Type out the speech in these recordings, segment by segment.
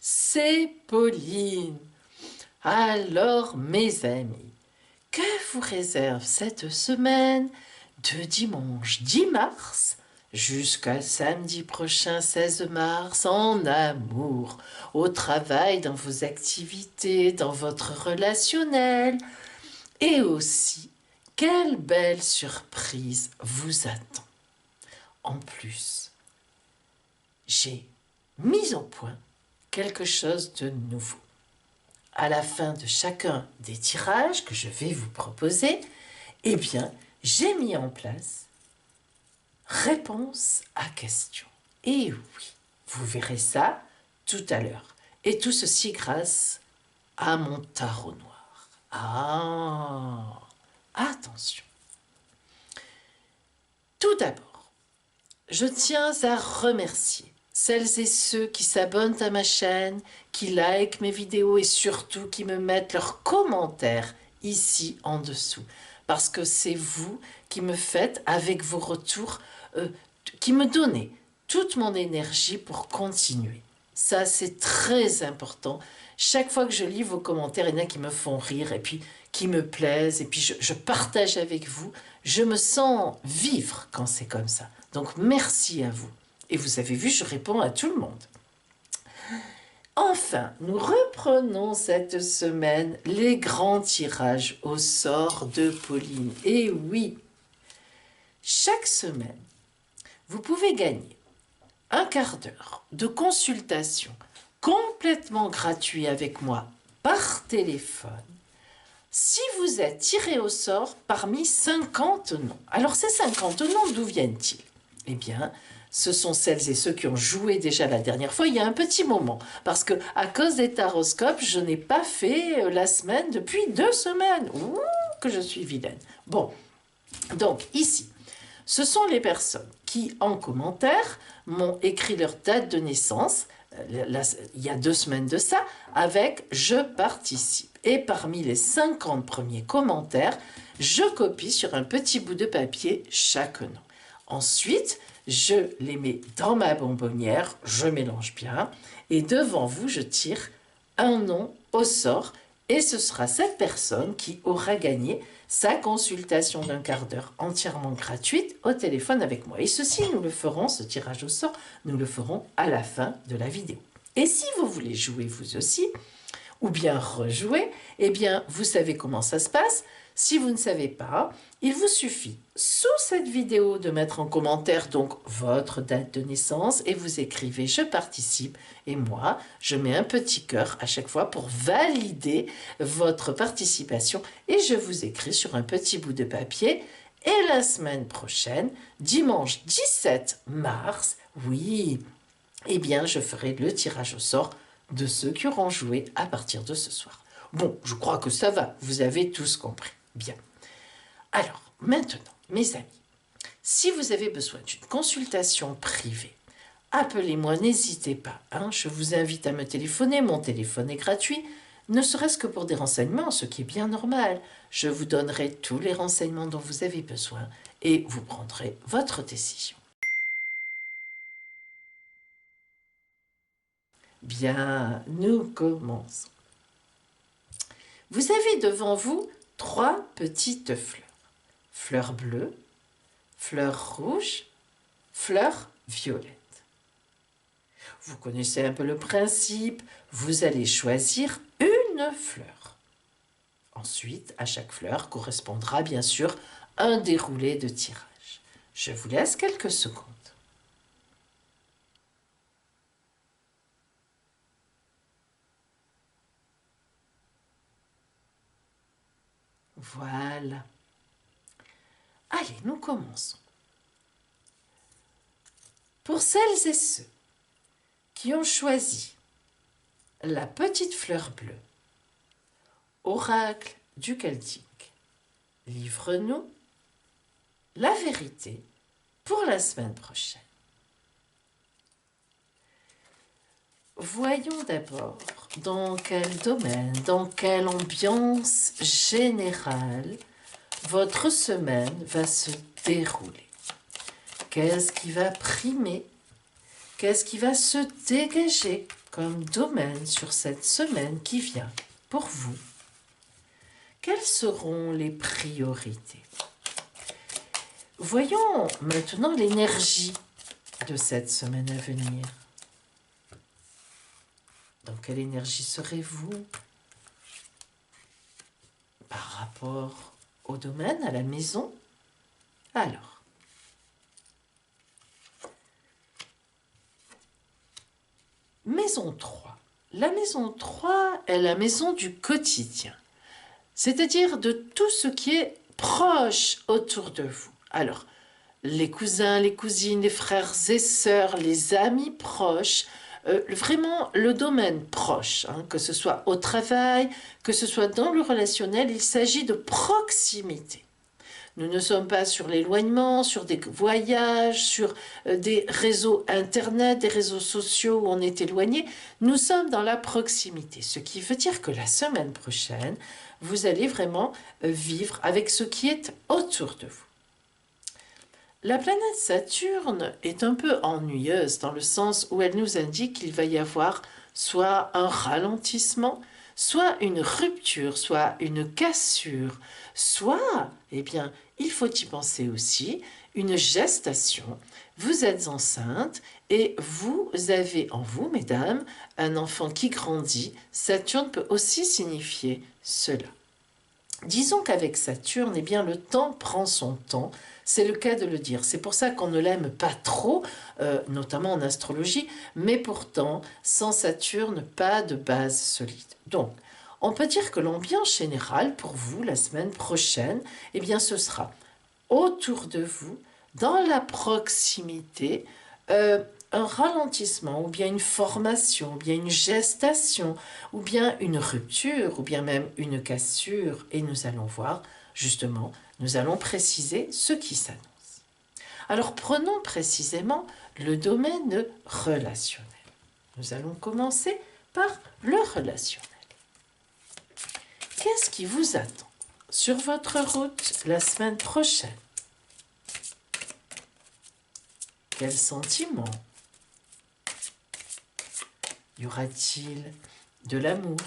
c'est Pauline. Alors, mes amis, que vous réserve cette semaine de dimanche 10 mars jusqu'à samedi prochain 16 mars en amour, au travail, dans vos activités, dans votre relationnel et aussi, quelle belle surprise vous attend. En plus, j'ai mis au point quelque chose de nouveau. À la fin de chacun des tirages que je vais vous proposer, eh bien, j'ai mis en place réponse à question. Et oui, vous verrez ça tout à l'heure. Et tout ceci grâce à mon tarot noir. Ah, attention. Tout d'abord, je tiens à remercier celles et ceux qui s'abonnent à ma chaîne, qui likent mes vidéos et surtout qui me mettent leurs commentaires ici en dessous. Parce que c'est vous qui me faites, avec vos retours, qui me donnez toute mon énergie pour continuer. Ça, c'est très important. Chaque fois que je lis vos commentaires, il y en a qui me font rire et puis qui me plaisent. Et puis je partage avec vous. Je me sens vivre quand c'est comme ça. Donc, merci à vous. Et vous avez vu, je réponds à tout le monde. Enfin, nous reprenons cette semaine les grands tirages au sort de Pauline. Et oui, chaque semaine, vous pouvez gagner un quart d'heure de consultation complètement gratuit avec moi par téléphone si vous êtes tiré au sort parmi 50 noms. Alors ces 50 noms, d'où viennent-ils? Eh bien, ce sont celles et ceux qui ont joué déjà la dernière fois il y a un petit moment. Parce que à cause des taroscopes, je n'ai pas fait la semaine depuis 2 semaines. Ouh, que je suis vilaine. Bon, donc ici, ce sont les personnes qui, en commentaire, m'ont écrit leur date de naissance, il y a 2 semaines de ça, avec « Je participe ». Et parmi les 50 premiers commentaires, je copie sur un petit bout de papier chaque nom. Ensuite, je les mets dans ma bonbonnière, je mélange bien, et devant vous, je tire un nom au sort, et ce sera cette personne qui aura gagné sa consultation d'un quart d'heure entièrement gratuite au téléphone avec moi. Et ceci, nous le ferons, ce tirage au sort, nous le ferons à la fin de la vidéo. Et si vous voulez jouer vous aussi, ou bien rejouer, eh bien, vous savez comment ça se passe. Si vous ne savez pas, il vous suffit sous cette vidéo de mettre en commentaire donc votre date de naissance et vous écrivez « Je participe » et moi, je mets un petit cœur à chaque fois pour valider votre participation et je vous écris sur un petit bout de papier. Et la semaine prochaine, dimanche 17 mars, oui, eh bien, je ferai le tirage au sort de ceux qui auront joué à partir de ce soir. Bon, je crois que ça va, vous avez tous compris. Bien. Alors, maintenant, mes amis, si vous avez besoin d'une consultation privée, appelez-moi, n'hésitez pas. Je vous invite à me téléphoner, mon téléphone est gratuit, ne serait-ce que pour des renseignements, ce qui est bien normal. Je vous donnerai tous les renseignements dont vous avez besoin et vous prendrez votre décision. Bien, nous commençons. Vous avez devant vous 3 petites fleurs. Fleur bleue, fleur rouge, fleur violette. Vous connaissez un peu le principe, vous allez choisir une fleur. Ensuite, à chaque fleur correspondra bien sûr un déroulé de tirage. Je vous laisse quelques secondes. Voilà. Allez, nous commençons. Pour celles et ceux qui ont choisi la petite fleur bleue, oracle du Celtique, livre-nous la vérité pour la semaine prochaine. Voyons d'abord dans quel domaine, dans quelle ambiance générale votre semaine va se dérouler. Qu'est-ce qui va primer? Qu'est-ce qui va se dégager comme domaine sur cette semaine qui vient pour vous? Quelles seront les priorités? Voyons maintenant l'énergie de cette semaine à venir. Dans quelle énergie serez-vous par rapport au domaine, à la maison? Alors, maison 3. La maison 3 est la maison du quotidien, c'est-à-dire de tout ce qui est proche autour de vous. Alors, les cousins, les cousines, les frères et sœurs, les amis proches, vraiment le domaine proche, hein, que ce soit au travail, que ce soit dans le relationnel, il s'agit de proximité. Nous ne sommes pas sur l'éloignement, sur des voyages, sur des réseaux internet, des réseaux sociaux où on est éloigné. Nous sommes dans la proximité, ce qui veut dire que la semaine prochaine, vous allez vraiment vivre avec ce qui est autour de vous. La planète Saturne est un peu ennuyeuse dans le sens où elle nous indique qu'il va y avoir soit un ralentissement, soit une rupture, soit une cassure, soit, eh bien, il faut y penser aussi, une gestation. Vous êtes enceinte et vous avez en vous, mesdames, un enfant qui grandit. Saturne peut aussi signifier cela. Disons qu'avec Saturne, eh bien, le temps prend son temps. C'est le cas de le dire. C'est pour ça qu'on ne l'aime pas trop, notamment en astrologie, mais pourtant, sans Saturne, pas de base solide. Donc, on peut dire que l'ambiance générale pour vous, la semaine prochaine, eh bien, ce sera autour de vous, dans la proximité, un ralentissement, ou bien une formation, ou bien une gestation, ou bien une rupture, ou bien même une cassure. Et nous allons voir, justement, nous allons préciser ce qui s'annonce. Alors prenons précisément le domaine relationnel. Nous allons commencer par le relationnel. Qu'est-ce qui vous attend sur votre route la semaine prochaine? Quels sentiments? Y aura-t-il de l'amour,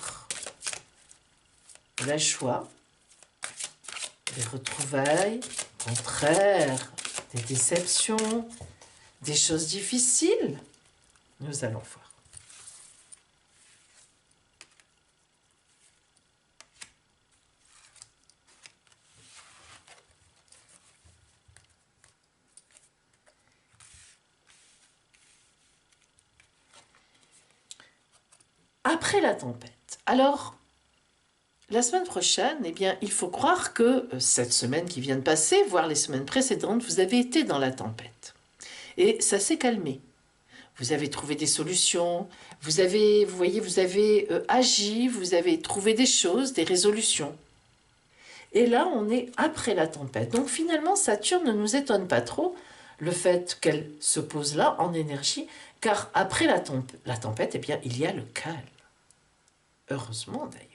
de la joie, des retrouvailles, au contraire, des déceptions, des choses difficiles? Nous allons voir. Après la tempête. Alors, la semaine prochaine, eh bien, il faut croire que cette semaine qui vient de passer, voire les semaines précédentes, vous avez été dans la tempête. Et ça s'est calmé. Vous avez trouvé des solutions, vous avez agi, vous avez trouvé des choses, des résolutions. Et là, on est après la tempête. Donc finalement, Saturne ne nous étonne pas trop, le fait qu'elle se pose là en énergie, car après la tempête, eh bien, il y a le calme. Heureusement d'ailleurs.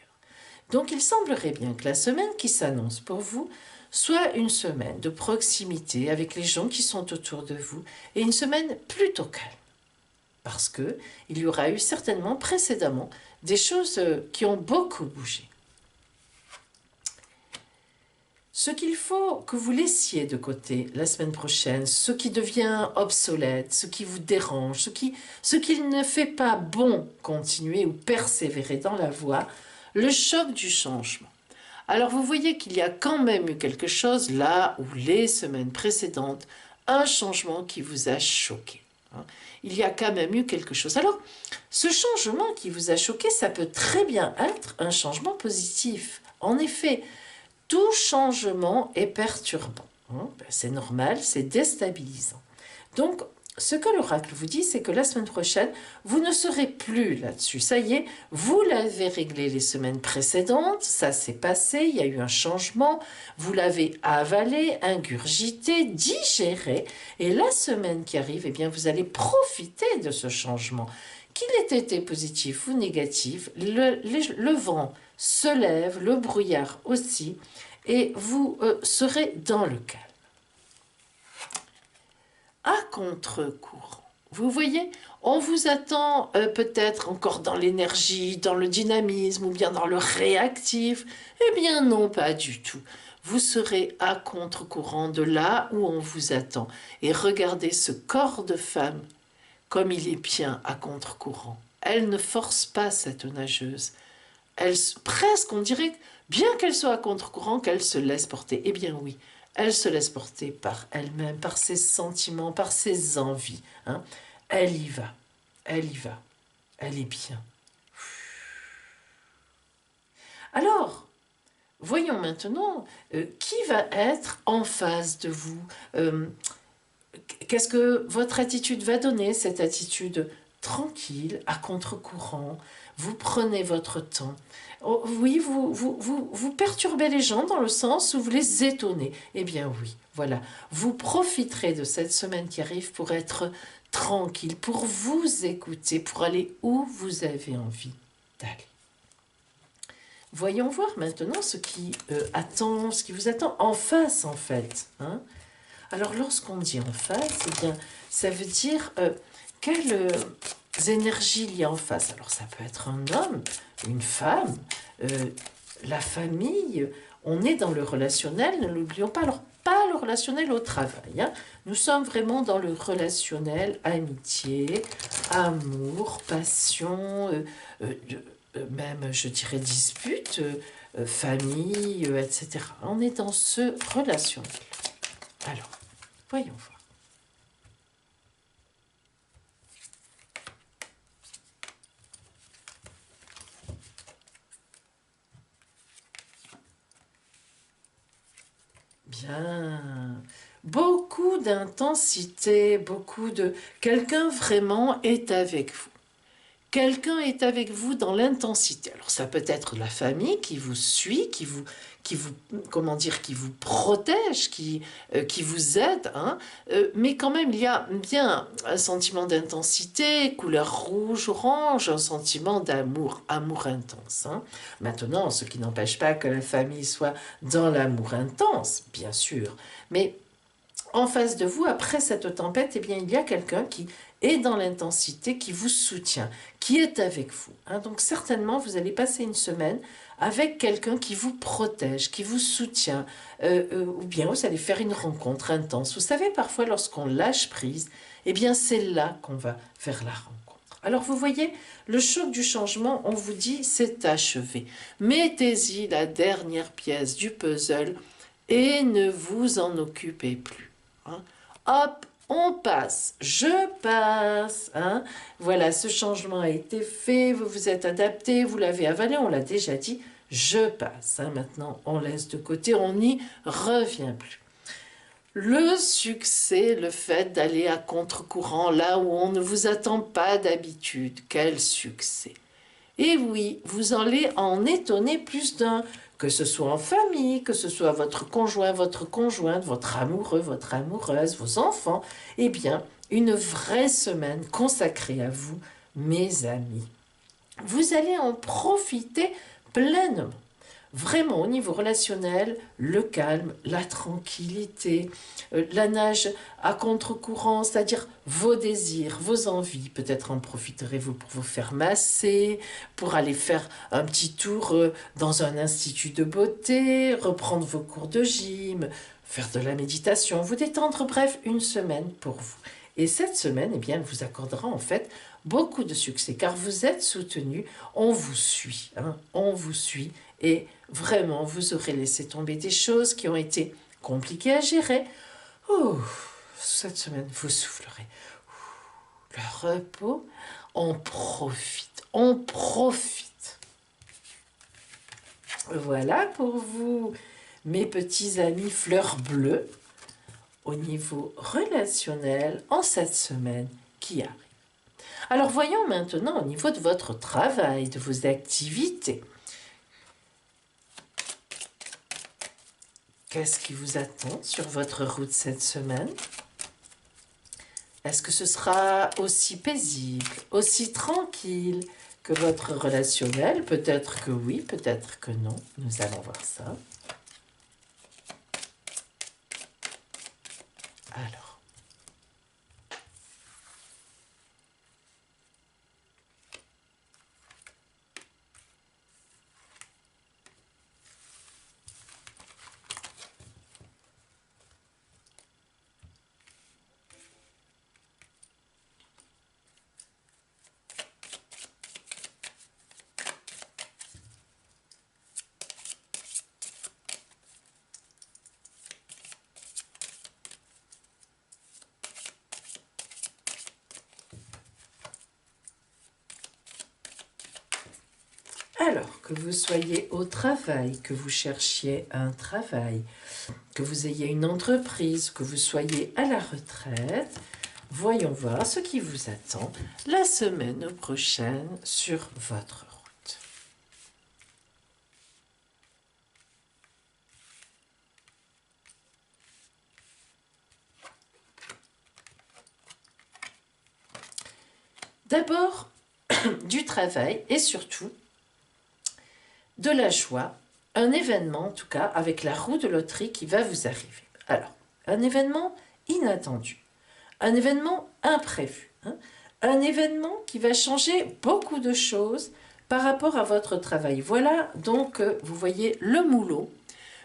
Donc il semblerait bien que la semaine qui s'annonce pour vous soit une semaine de proximité avec les gens qui sont autour de vous et une semaine plutôt calme. Parce qu'il y aura eu certainement précédemment des choses qui ont beaucoup bougé. Ce qu'il faut que vous laissiez de côté la semaine prochaine, ce qui devient obsolète, ce qui vous dérange, ce qui ne fait pas bon continuer ou persévérer dans la voie, le choc du changement. Alors vous voyez qu'il y a quand même eu quelque chose là où les semaines précédentes, un changement qui vous a choqué. Il y a quand même eu quelque chose. Alors, ce changement qui vous a choqué, ça peut très bien être un changement positif. En effet, tout changement est perturbant. C'est normal, c'est déstabilisant. Donc, ce que l'oracle vous dit, c'est que la semaine prochaine, vous ne serez plus là-dessus. Ça y est, vous l'avez réglé les semaines précédentes, ça s'est passé, il y a eu un changement, vous l'avez avalé, ingurgité, digéré, et la semaine qui arrive, eh bien, vous allez profiter de ce changement. Qu'il ait été positif ou négatif, le vent se lève, le brouillard aussi, et vous serez dans le calme. À contre-courant, Vous voyez, on vous attend peut-être encore dans l'énergie, dans le dynamisme ou bien dans le réactif. Eh bien non, pas du tout. Vous serez à contre-courant de là où on vous attend. Et regardez ce corps de femme, comme il est bien à contre-courant. Elle ne force pas cette nageuse. Elle, presque, on dirait, bien qu'elle soit à contre-courant, qu'elle se laisse porter. Eh bien oui, elle se laisse porter par elle-même, par ses sentiments, par ses envies. Hein. Elle y va, elle y va, elle est bien. Alors, voyons maintenant qui va être en face de vous. Qu'est-ce que votre attitude va donner, cette attitude tranquille, à contre-courant. Vous prenez votre temps. Oh, oui, vous perturbez les gens dans le sens où vous les étonnez. Eh bien oui, voilà. Vous profiterez de cette semaine qui arrive pour être tranquille, pour vous écouter, pour aller où vous avez envie d'aller. Voyons voir maintenant ce qui attend, ce qui vous attend en face en fait. Hein. Alors lorsqu'on dit en face, eh bien, ça veut dire quelles énergies il y a en face. Alors ça peut être un homme, une femme, la famille. On est dans le relationnel, ne l'oublions pas. Alors pas le relationnel au travail. Hein. Nous sommes vraiment dans le relationnel, amitié, amour, passion, même je dirais dispute, famille, etc. On est dans ce relationnel. Alors, voyons voir. Bien. Beaucoup d'intensité, beaucoup de... Quelqu'un vraiment est avec vous. Quelqu'un est avec vous dans l'intensité. Alors ça peut être la famille qui vous suit, comment dire, qui vous protège, qui vous aide, hein. Mais quand même il y a bien un sentiment d'intensité, couleur rouge, orange, un sentiment d'amour, amour intense. Hein. Maintenant, ce qui n'empêche pas que la famille soit dans l'amour intense, bien sûr, mais en face de vous, après cette tempête, eh bien, il y a quelqu'un qui est dans l'intensité, qui vous soutient, qui est avec vous. Hein. Donc certainement, vous allez passer une semaine avec quelqu'un qui vous protège, qui vous soutient, ou bien vous allez faire une rencontre intense. Vous savez, parfois, lorsqu'on lâche prise, eh bien, c'est là qu'on va faire la rencontre. Alors, vous voyez, le choc du changement, on vous dit, c'est achevé. Mettez-y la dernière pièce du puzzle et ne vous en occupez plus. Hein. Hop, on passe, je passe. Hein. Voilà, ce changement a été fait, vous vous êtes adapté, vous l'avez avalé, on l'a déjà dit, je passe. Hein. Maintenant, on laisse de côté, on n'y revient plus. Le succès, le fait d'aller à contre-courant, là où on ne vous attend pas d'habitude, quel succès! Et oui, vous allez en étonner plus d'un, que ce soit en famille, que ce soit votre conjoint, votre conjointe, votre amoureux, votre amoureuse, vos enfants. Eh bien, une vraie semaine consacrée à vous, mes amis. Vous allez en profiter pleinement. Vraiment, au niveau relationnel, le calme, la tranquillité, la nage à contre-courant, c'est-à-dire vos désirs, vos envies. Peut-être en profiterez-vous pour vous faire masser, pour aller faire un petit tour dans un institut de beauté, reprendre vos cours de gym, faire de la méditation, vous détendre, bref, une semaine pour vous. Et cette semaine, eh bien, elle vous accordera en fait beaucoup de succès, car vous êtes soutenu, on vous suit, hein, on vous suit, et vraiment, vous aurez laissé tomber des choses qui ont été compliquées à gérer. Oh, cette semaine, vous soufflerez. Le repos, on profite, on profite. Voilà pour vous, mes petits amis fleurs bleues, au niveau relationnel, en cette semaine qui arrive. Alors voyons maintenant au niveau de votre travail, de vos activités. Qu'est-ce qui vous attend sur votre route cette semaine? Est-ce que ce sera aussi paisible, aussi tranquille que votre relationnel? Peut-être que oui, peut-être que non. Nous allons voir ça. Alors. Alors, que vous soyez au travail, que vous cherchiez un travail, que vous ayez une entreprise, que vous soyez à la retraite, voyons voir ce qui vous attend la semaine prochaine sur votre route. D'abord, du travail et surtout de la joie, un événement en tout cas avec la roue de loterie qui va vous arriver. Alors, un événement inattendu, un événement imprévu, hein, un événement qui va changer beaucoup de choses par rapport à votre travail. Voilà donc, vous voyez le moulot.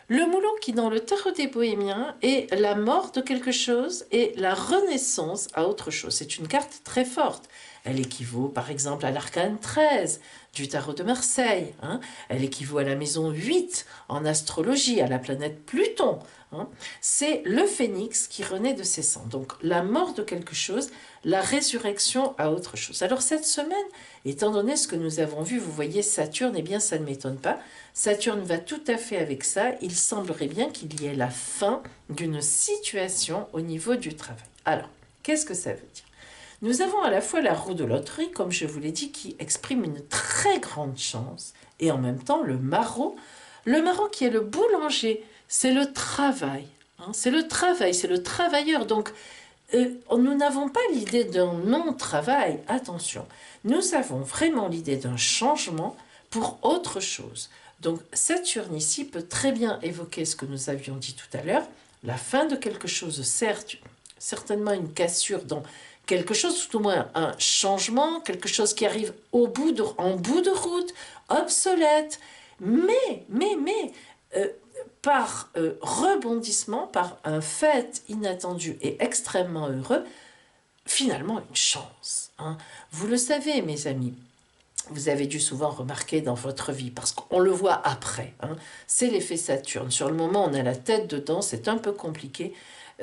Le moulot qui dans le tarot des bohémiens est la mort de quelque chose et la renaissance à autre chose. C'est une carte très forte. Elle équivaut par exemple à l'arcane 13 du tarot de Marseille. Hein. Elle équivaut à la maison 8 en astrologie, à la planète Pluton. Hein. C'est le phénix qui renaît de ses cendres. Donc la mort de quelque chose, la résurrection à autre chose. Alors cette semaine, étant donné ce que nous avons vu, vous voyez Saturne, eh bien ça ne m'étonne pas. Saturne va tout à fait avec ça. Il semblerait bien qu'il y ait la fin d'une situation au niveau du travail. Alors, qu'est-ce que ça veut dire? Nous avons à la fois la roue de loterie, comme je vous l'ai dit, qui exprime une très grande chance, et en même temps le maraud. Le maraud qui est le boulanger, c'est le travail. Hein, c'est le travail, c'est le travailleur. Donc, nous n'avons pas l'idée d'un non-travail, attention. Nous avons vraiment l'idée d'un changement pour autre chose. Donc Saturne ici peut très bien évoquer ce que nous avions dit tout à l'heure, la fin de quelque chose, certes, certainement une cassure dans quelque chose, tout au moins un changement, quelque chose qui arrive en bout de route, obsolète, mais par rebondissement, par un fait inattendu et extrêmement heureux, finalement une chance. Hein. Vous le savez, mes amis, vous avez dû souvent remarquer dans votre vie, parce qu'on le voit après, hein, c'est l'effet Saturne. Sur le moment, on a la tête dedans, c'est un peu compliqué,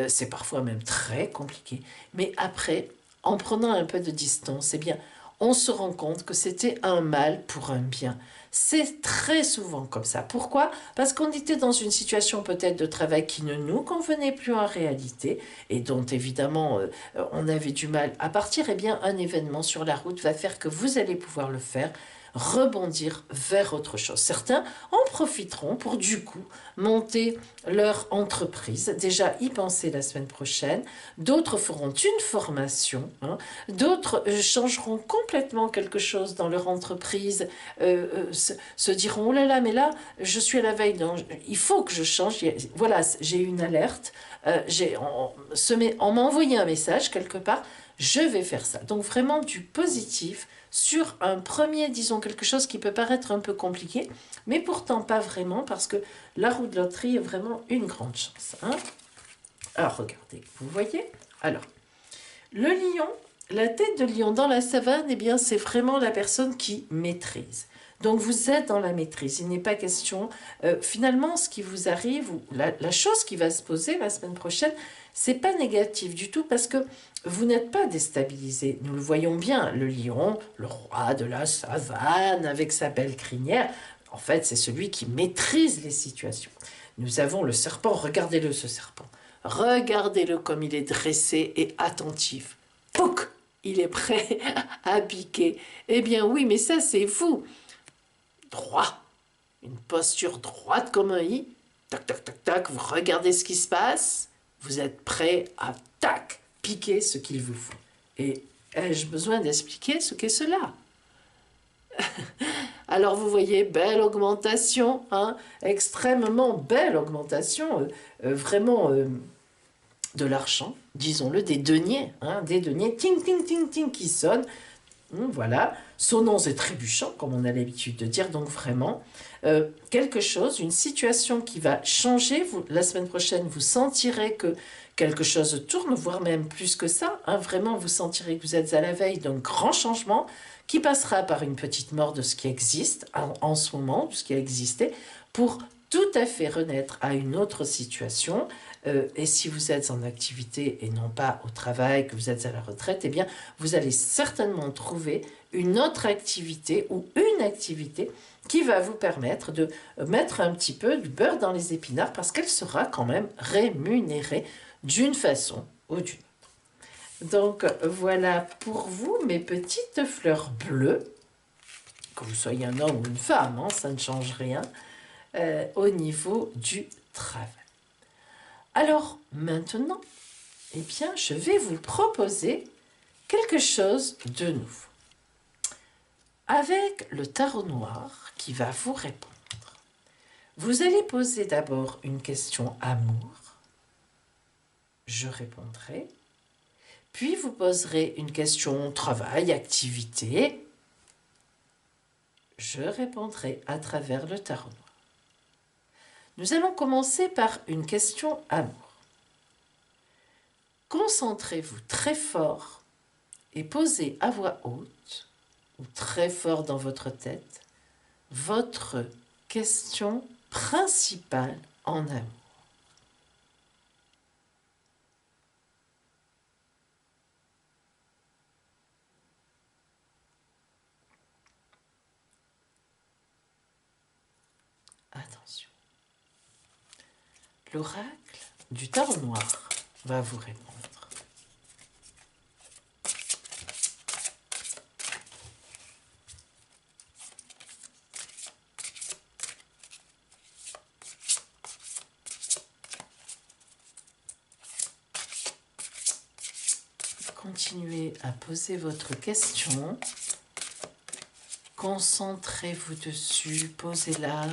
c'est parfois même très compliqué. Mais après, en prenant un peu de distance, eh bien, on se rend compte que c'était un mal pour un bien. C'est très souvent comme ça. Pourquoi? Parce qu'on était dans une situation peut-être de travail qui ne nous convenait plus en réalité et dont évidemment on avait du mal à partir. Eh bien, un événement sur la route va faire que vous allez pouvoir le faire, rebondir vers autre chose. Certains en profiteront pour du coup monter leur entreprise, déjà y penser la semaine prochaine, d'autres feront une formation, hein. D'autres changeront complètement quelque chose dans leur entreprise, se diront oh là là, mais là je suis à la veille, il faut que je change, voilà, j'ai une alerte, on m'a envoyé un message quelque part, je vais faire ça. Donc vraiment du positif sur un premier, disons, quelque chose qui peut paraître un peu compliqué, mais pourtant pas vraiment, parce que la roue de loterie est vraiment une grande chance. Hein. Alors, regardez, vous voyez? Alors, le lion, la tête de lion dans la savane, eh bien, c'est vraiment la personne qui maîtrise. Donc, vous êtes dans la maîtrise. Il n'est pas question... finalement, ce qui vous arrive, ou la chose qui va se poser la semaine prochaine, c'est pas négatif du tout, parce que vous n'êtes pas déstabilisé. Nous le voyons bien, le lion, le roi de la savane, avec sa belle crinière, en fait, c'est celui qui maîtrise les situations. Nous avons le serpent, regardez-le ce serpent. Regardez-le comme il est dressé et attentif. Pouc! Il est prêt à piquer. Eh bien oui, mais ça c'est vous. Droit. Une posture droite comme un i. Tac, tac, tac, tac. Vous regardez ce qui se passe. Vous êtes prêt à, tac, piquer ce qu'il vous faut. Et ai-je besoin d'expliquer ce qu'est cela? Alors vous voyez, belle augmentation, hein, extrêmement belle augmentation, vraiment de l'argent, disons-le, des deniers, hein, des deniers, ting, ting, ting, ting, qui sonnent, voilà, sonnants et trébuchants, comme on a l'habitude de dire, donc vraiment, quelque chose, une situation qui va changer, la semaine prochaine, vous sentirez que quelque chose tourne, voire même plus que ça, hein, vraiment, vous sentirez que vous êtes à la veille d'un grand changement, qui passera par une petite mort de ce qui existe en ce moment, de ce qui a existé, pour tout à fait renaître à une autre situation. Et si vous êtes en activité et non pas au travail, que vous êtes à la retraite, eh bien, vous allez certainement trouver une autre activité ou une une activité qui va vous permettre de mettre un petit peu du beurre dans les épinards parce qu'elle sera quand même rémunérée d'une façon ou d'une autre. Donc voilà pour vous mes petites fleurs bleues, que vous soyez un homme ou une femme, hein, ça ne change rien, au niveau du travail. Alors maintenant, eh bien, je vais vous proposer quelque chose de nouveau. Avec le tarot noir qui va vous répondre, vous allez poser d'abord une question amour. Je répondrai. Puis vous poserez une question travail, activité. Je répondrai à travers le tarot noir. Nous allons commencer par une question amour. Concentrez-vous très fort et posez à voix haute ou très fort dans votre tête votre question principale en amour. Attention. L'oracle du tarot noir va vous répondre. Continuez à poser votre question. Concentrez-vous dessus, posez-la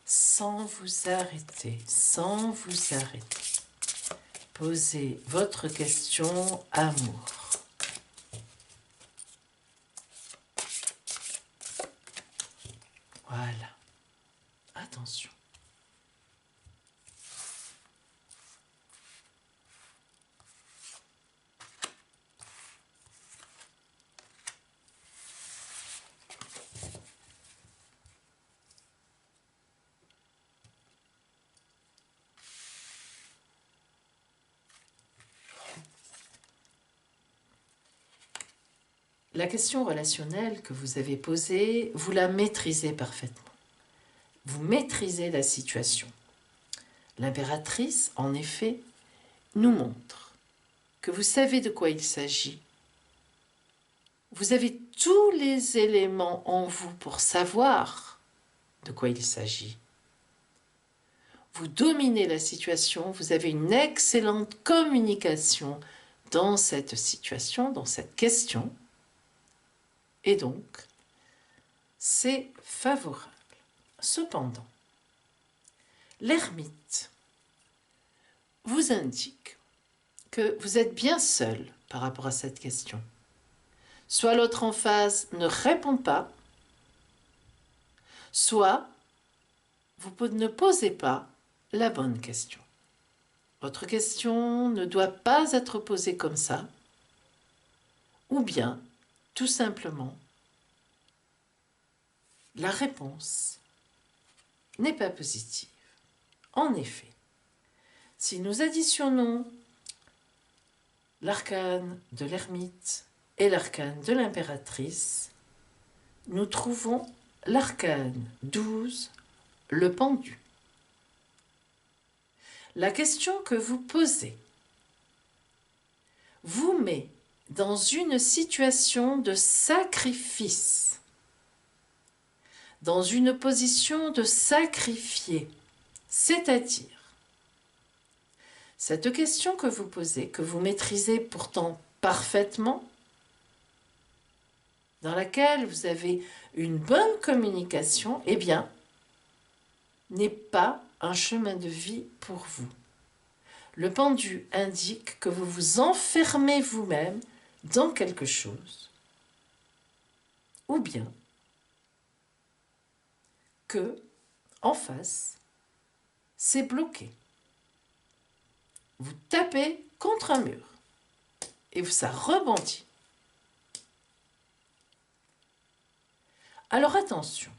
sans vous arrêter, sans vous arrêter. Posez votre question amour. Voilà. Attention. La question relationnelle que vous avez posée, vous la maîtrisez parfaitement. Vous maîtrisez la situation. L'impératrice, en effet, nous montre que vous savez de quoi il s'agit. Vous avez tous les éléments en vous pour savoir de quoi il s'agit. Vous dominez la situation, vous avez une excellente communication dans cette situation, dans cette question. Et donc, c'est favorable. Cependant, l'ermite vous indique que vous êtes bien seul par rapport à cette question. Soit l'autre en face ne répond pas, soit vous ne posez pas la bonne question. Votre question ne doit pas être posée comme ça, ou bien, tout simplement, la réponse n'est pas positive. En effet, si nous additionnons l'arcane de l'ermite et l'arcane de l'impératrice, nous trouvons l'arcane 12, le pendu. La question que vous posez vous met dans une situation de sacrifice, dans une position de sacrifié, c'est-à-dire cette question que vous posez, que vous maîtrisez pourtant parfaitement, dans laquelle vous avez une bonne communication, eh bien, n'est pas un chemin de vie pour vous. Le pendu indique que vous vous enfermez vous-même dans quelque chose, ou bien que, en face, c'est bloqué. Vous tapez contre un mur et ça rebondit. Alors attention,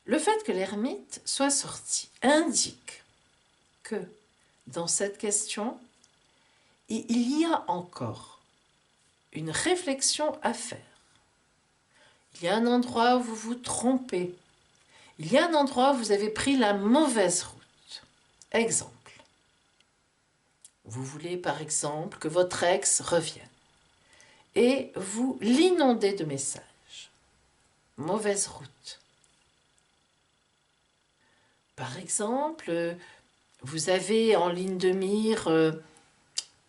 le fait que l'ermite soit sorti indique que dans cette question, il y a encore une réflexion à faire. Il y a un endroit où vous vous trompez. Il y a un endroit où vous avez pris la mauvaise route. Exemple. Vous voulez par exemple que votre ex revienne et vous l'inondez de messages. Mauvaise route. Par exemple, vous avez en ligne de mire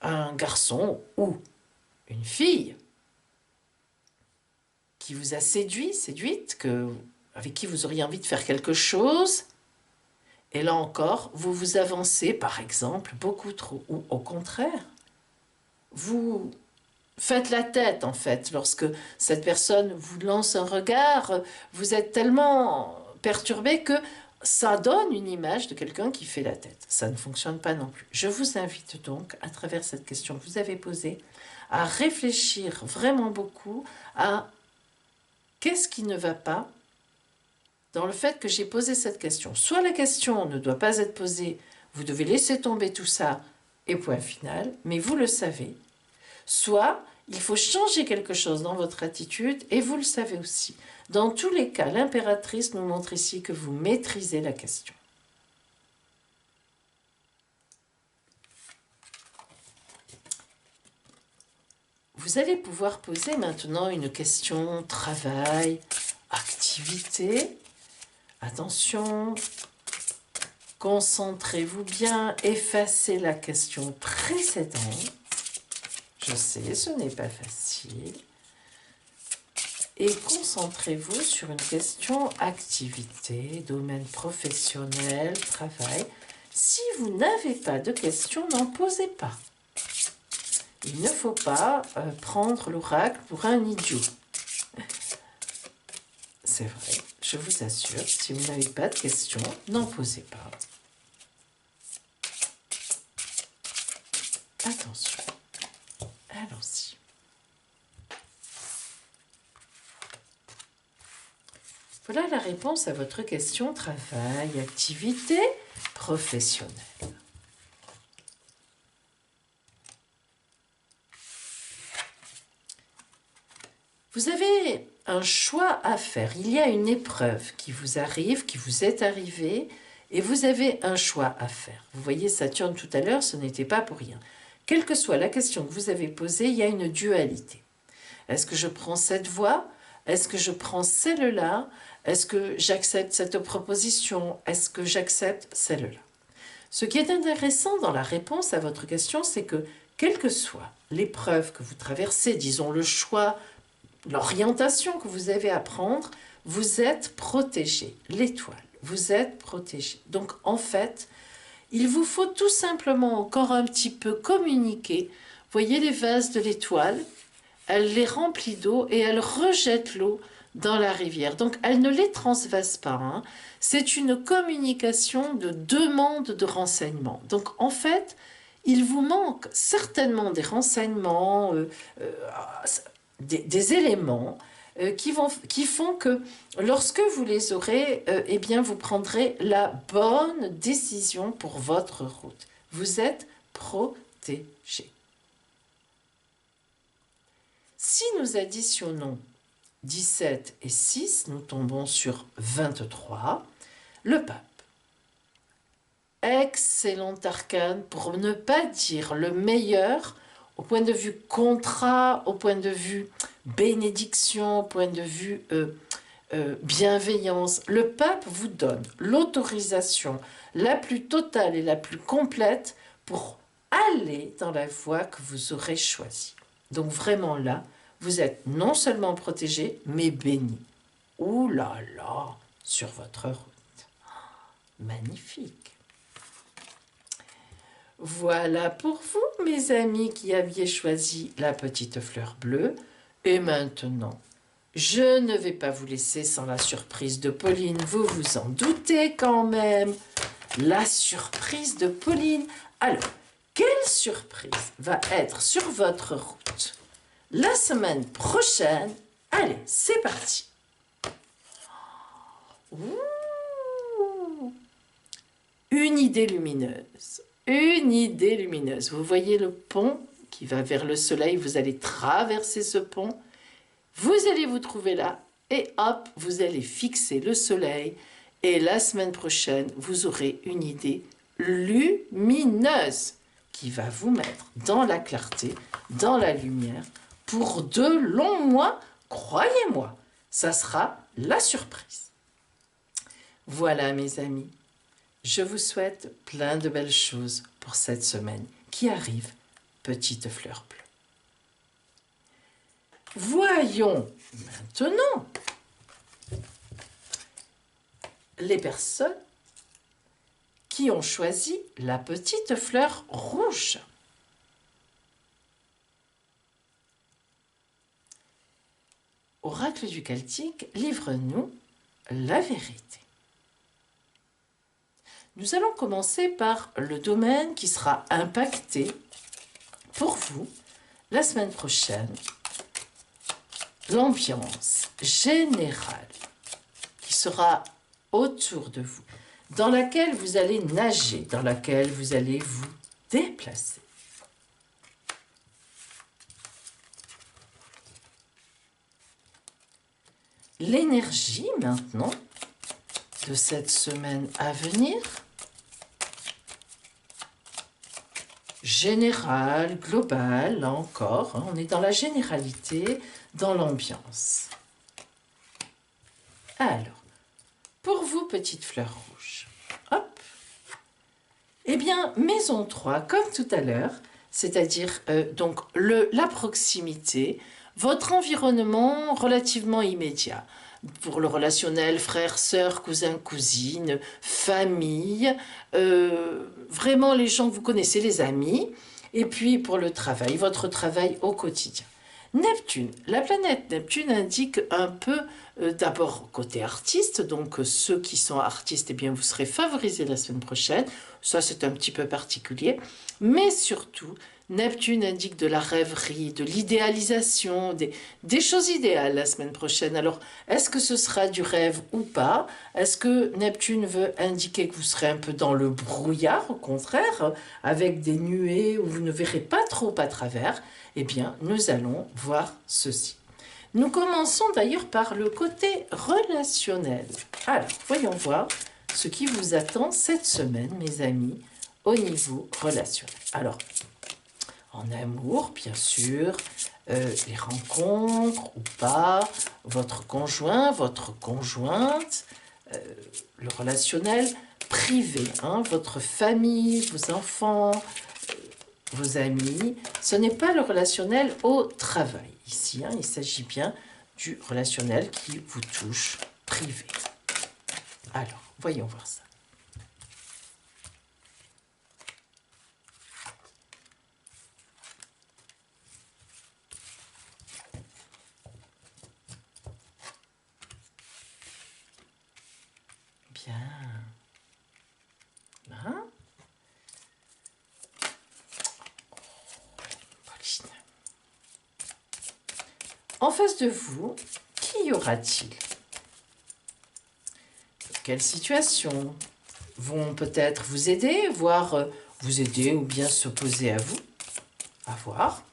un garçon ou une fille qui vous a séduite, avec qui vous auriez envie de faire quelque chose. Et là encore, vous vous avancez, par exemple, beaucoup trop. Ou au contraire, vous faites la tête, en fait. Lorsque cette personne vous lance un regard, vous êtes tellement perturbé que ça donne une image de quelqu'un qui fait la tête. Ça ne fonctionne pas non plus. Je vous invite donc, à travers cette question que vous avez posée, à réfléchir vraiment beaucoup à qu'est-ce qui ne va pas dans le fait que j'ai posé cette question. Soit la question ne doit pas être posée, vous devez laisser tomber tout ça et point final, mais vous le savez. Soit il faut changer quelque chose dans votre attitude et vous le savez aussi. Dans tous les cas, l'impératrice nous montre ici que vous maîtrisez la question. Vous allez pouvoir poser maintenant une question travail, activité. Attention, concentrez-vous bien, effacez la question précédente. Je sais, ce n'est pas facile. Et concentrez-vous sur une question activité, domaine professionnel, travail. Si vous n'avez pas de question, n'en posez pas. Il ne faut pas prendre l'oracle pour un idiot. C'est vrai, je vous assure, si vous n'avez pas de questions, n'en posez pas. Attention, allons-y. Voilà la réponse à votre question travail, activité professionnelle. Vous avez un choix à faire. Il y a une épreuve qui vous arrive, qui vous est arrivée, et vous avez un choix à faire. Vous voyez Saturne tout à l'heure, ce n'était pas pour rien. Quelle que soit la question que vous avez posée, il y a une dualité. Est-ce que je prends cette voie? Est-ce que je prends celle-là? Est-ce que j'accepte cette proposition? Est-ce que j'accepte celle-là? Ce qui est intéressant dans la réponse à votre question, c'est que, quelle que soit l'épreuve que vous traversez, disons le choix, l'orientation que vous avez à prendre, vous êtes protégé. L'étoile, vous êtes protégé. Donc en fait, il vous faut tout simplement encore un petit peu communiquer. Voyez les vases de l'étoile, elle les remplit d'eau et elle rejette l'eau dans la rivière. Donc elle ne les transvase pas. Hein. C'est une communication de demande de renseignements. Donc en fait, il vous manque certainement des renseignements, des éléments qui font que lorsque vous les aurez, eh bien vous prendrez la bonne décision pour votre route. Vous êtes protégé. Si nous additionnons 17 et 6, nous tombons sur 23. Le pape. Excellent arcane, pour ne pas dire le meilleur, au point de vue contrat, au point de vue bénédiction, au point de vue bienveillance. Le pape vous donne l'autorisation la plus totale et la plus complète pour aller dans la voie que vous aurez choisie. Donc vraiment là, vous êtes non seulement protégé, mais béni. Ouh là là, sur votre route. Magnifique. Voilà pour vous, mes amis qui aviez choisi la petite fleur bleue. Et maintenant, je ne vais pas vous laisser sans la surprise de Pauline. Vous vous en doutez quand même. La surprise de Pauline. Alors, quelle surprise va être sur votre route la semaine prochaine? Allez, c'est parti. Ouh, une idée lumineuse. Une idée lumineuse. Vous voyez le pont qui va vers le soleil. Vous allez traverser ce pont. Vous allez vous trouver là et hop, vous allez fixer le soleil et la semaine prochaine, vous aurez une idée lumineuse qui va vous mettre dans la clarté, dans la lumière pour de longs mois, croyez-moi, ça sera la surprise. Voilà mes amis, je vous souhaite plein de belles choses pour cette semaine qui arrive, petite fleur bleue. Voyons maintenant les personnes qui ont choisi la petite fleur rouge. Oracle du Celtique, livre-nous la vérité. Nous allons commencer par le domaine qui sera impacté pour vous la semaine prochaine. L'ambiance générale qui sera autour de vous, dans laquelle vous allez nager, dans laquelle vous allez vous déplacer. L'énergie maintenant de cette semaine à venir, générale, globale, là encore, hein, on est dans la généralité, dans l'ambiance. Alors, pour vous, petite fleur rouge, hop, eh bien, maison 3, comme tout à l'heure, c'est-à-dire donc la proximité, votre environnement relativement immédiat. Pour le relationnel, frère, sœur, cousin, cousine, famille, vraiment les gens que vous connaissez, les amis, et puis pour le travail, votre travail au quotidien. Neptune, la planète Neptune indique un peu, d'abord côté artiste, donc ceux qui sont artistes, eh bien vous serez favorisés la semaine prochaine, ça c'est un petit peu particulier, mais surtout Neptune indique de la rêverie, de l'idéalisation, des choses idéales la semaine prochaine. Alors, est-ce que ce sera du rêve ou pas? Est-ce que Neptune veut indiquer que vous serez un peu dans le brouillard, au contraire, avec des nuées où vous ne verrez pas trop à travers? Eh bien, nous allons voir ceci. Nous commençons d'ailleurs par le côté relationnel. Alors, voyons voir ce qui vous attend cette semaine, mes amis, au niveau relationnel. Alors, en amour, bien sûr, les rencontres ou pas, votre conjoint, votre conjointe, le relationnel privé, hein, votre famille, vos enfants, vos amis. Ce n'est pas le relationnel au travail ici, hein, il s'agit bien du relationnel qui vous touche privé. Alors, voyons voir ça. Bien. Hein? Pauline. En face de vous, qui y aura-t-il? Quelles situations vont peut-être vous aider, voire vous aider ou bien s'opposer à vous? À voir.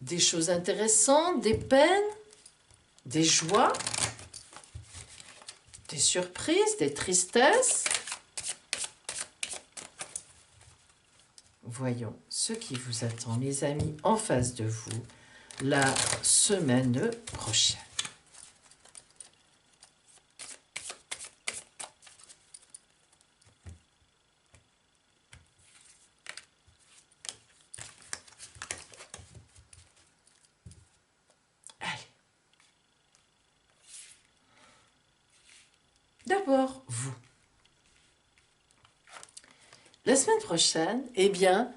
Des choses intéressantes, des peines, des joies, des surprises, des tristesses. Voyons ce qui vous attend, mes amis, en face de vous, la semaine prochaine. D'abord, vous. La semaine prochaine, eh bien,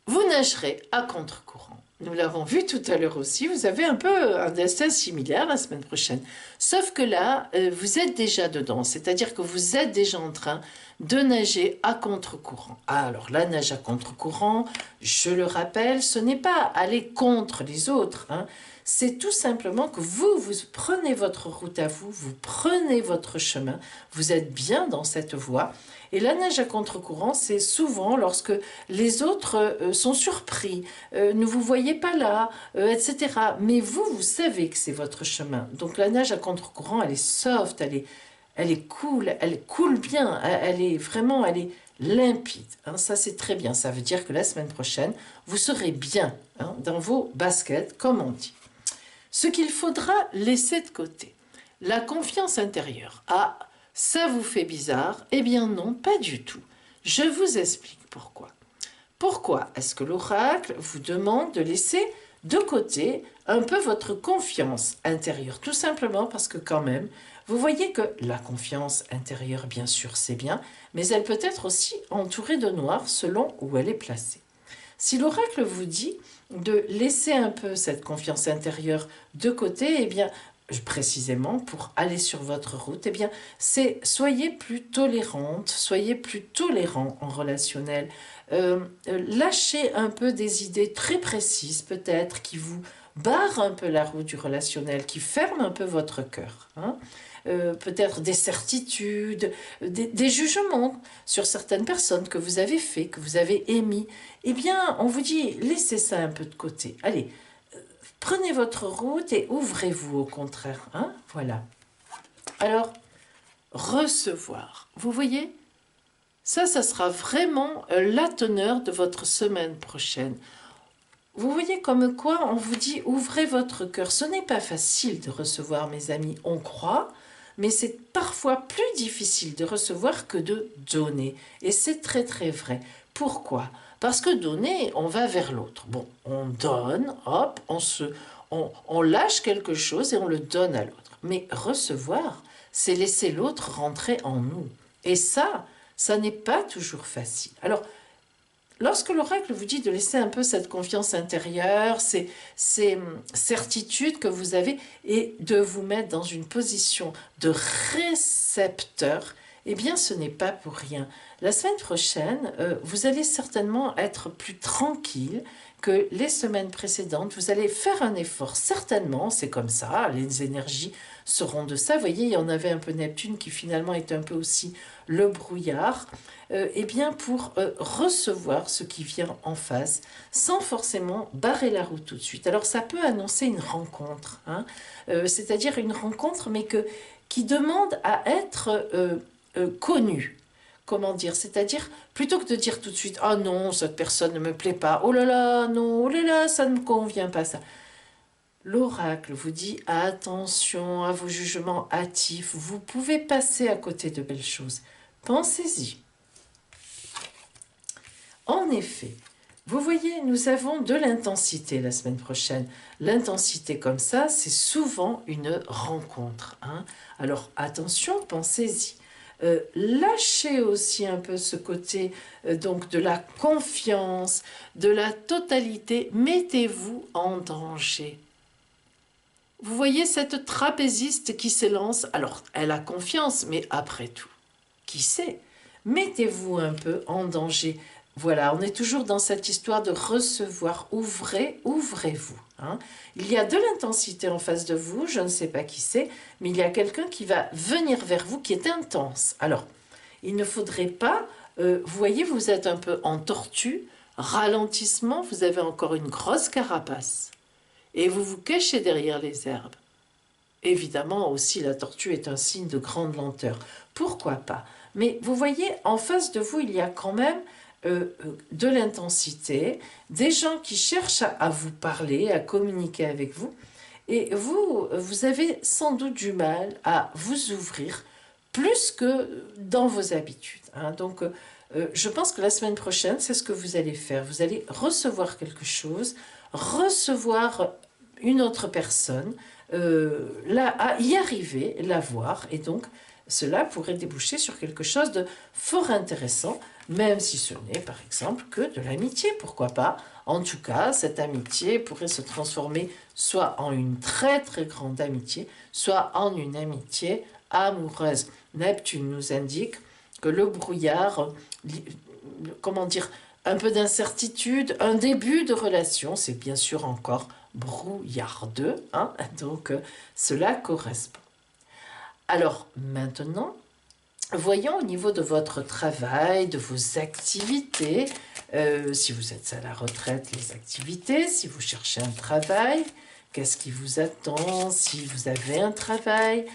vous nagerez à contre-courant. Nous l'avons vu tout à l'heure aussi, vous avez un peu un destin similaire la semaine prochaine. Sauf que là, vous êtes déjà dedans, c'est-à-dire que vous êtes déjà en train de nager à contre-courant. Alors, la nage à contre-courant, je le rappelle, ce n'est pas aller contre les autres, hein. c'est tout simplement que vous prenez votre route à vous, vous prenez votre chemin, vous êtes bien dans cette voie. Et la nage à contre-courant, c'est souvent lorsque les autres sont surpris, ne vous voyez pas là, etc. Mais vous savez que c'est votre chemin. Donc la nage à contre-courant, elle est soft, elle est cool, elle coule bien, elle est vraiment, elle est limpide. Hein, ça, c'est très bien. Ça veut dire que la semaine prochaine, vous serez bien hein, dans vos baskets, comme on dit. Ce qu'il faudra laisser de côté, la confiance intérieure. Ah, ça vous fait bizarre? Eh bien non, pas du tout. Je vous explique pourquoi. Pourquoi est-ce que l'oracle vous demande de laisser de côté un peu votre confiance intérieure? Tout simplement parce que quand même, vous voyez que la confiance intérieure, bien sûr, c'est bien, mais elle peut être aussi entourée de noir selon où elle est placée. Si l'oracle vous dit de laisser un peu cette confiance intérieure de côté, eh bien, précisément pour aller sur votre route, eh bien, c'est soyez plus tolérante, soyez plus tolérant en relationnel. Lâchez un peu des idées très précises, peut-être, qui vous barrent un peu la route du relationnel, qui ferment un peu votre cœur. Hein. Peut-être des certitudes, des jugements sur certaines personnes que vous avez fait, que vous avez émis. Eh bien, on vous dit, laissez ça un peu de côté. Allez, prenez votre route et ouvrez-vous au contraire. Hein, voilà. Alors, recevoir. Vous voyez, ça sera vraiment la teneur de votre semaine prochaine. Vous voyez comme quoi on vous dit ouvrez votre cœur. Ce n'est pas facile de recevoir, mes amis, on croit, mais c'est parfois plus difficile de recevoir que de donner. Et c'est très très vrai. Pourquoi? Parce que donner, on va vers l'autre. Bon, on donne, hop, on lâche quelque chose et on le donne à l'autre. Mais recevoir, c'est laisser l'autre rentrer en nous. Et ça n'est pas toujours facile. Alors, lorsque l'oracle vous dit de laisser un peu cette confiance intérieure, ces certitudes que vous avez, et de vous mettre dans une position de récepteur, eh bien ce n'est pas pour rien. La semaine prochaine, vous allez certainement être plus tranquille que les semaines précédentes. Vous allez faire un effort, certainement, c'est comme ça, les énergies seront de ça. Vous voyez, il y en avait un peu Neptune qui finalement est un peu aussi le brouillard. Eh bien pour recevoir ce qui vient en face sans forcément barrer la route tout de suite. Alors ça peut annoncer une rencontre, hein, c'est-à-dire une rencontre mais qui demande à être connue. Comment dire? C'est-à-dire, plutôt que de dire tout de suite « Ah non, cette personne ne me plaît pas, oh là là, non, oh là là, ça ne me convient pas ça ». L'oracle vous dit « Attention à vos jugements hâtifs, vous pouvez passer à côté de belles choses. Pensez-y ». En effet, vous voyez, nous avons de l'intensité la semaine prochaine. L'intensité comme ça, c'est souvent une rencontre. Hein. Alors attention, pensez-y. Lâchez aussi un peu ce côté donc de la confiance, de la totalité. Mettez-vous en danger. Vous voyez cette trapéziste qui s'élance. Alors, elle a confiance, mais après tout, qui sait? Mettez-vous un peu en danger. Voilà, on est toujours dans cette histoire de recevoir. Ouvrez, ouvrez-vous. Hein. Il y a de l'intensité en face de vous, je ne sais pas qui c'est, mais il y a quelqu'un qui va venir vers vous qui est intense. Alors, il ne faudrait pas, vous voyez, vous êtes un peu en tortue, ralentissement, vous avez encore une grosse carapace. Et vous vous cachez derrière les herbes. Évidemment, aussi, la tortue est un signe de grande lenteur. Pourquoi pas? Mais vous voyez, en face de vous, il y a quand même de l'intensité, des gens qui cherchent à vous parler, à communiquer avec vous, et vous avez sans doute du mal à vous ouvrir plus que dans vos habitudes. Hein. Donc, je pense que la semaine prochaine, c'est ce que vous allez faire. Vous allez recevoir quelque chose, recevoir une autre personne, à y arriver, la voir, et donc cela pourrait déboucher sur quelque chose de fort intéressant, même si ce n'est par exemple que de l'amitié, pourquoi pas. En tout cas, cette amitié pourrait se transformer soit en une très très grande amitié, soit en une amitié amoureuse. Neptune nous indique que le brouillard, comment dire, un peu d'incertitude, un début de relation, c'est bien sûr encore brouillardeux, hein, donc cela correspond. Alors maintenant, voyons au niveau de votre travail, de vos activités, si vous êtes à la retraite, les activités, si vous cherchez un travail, qu'est-ce qui vous attend, si vous avez un travail,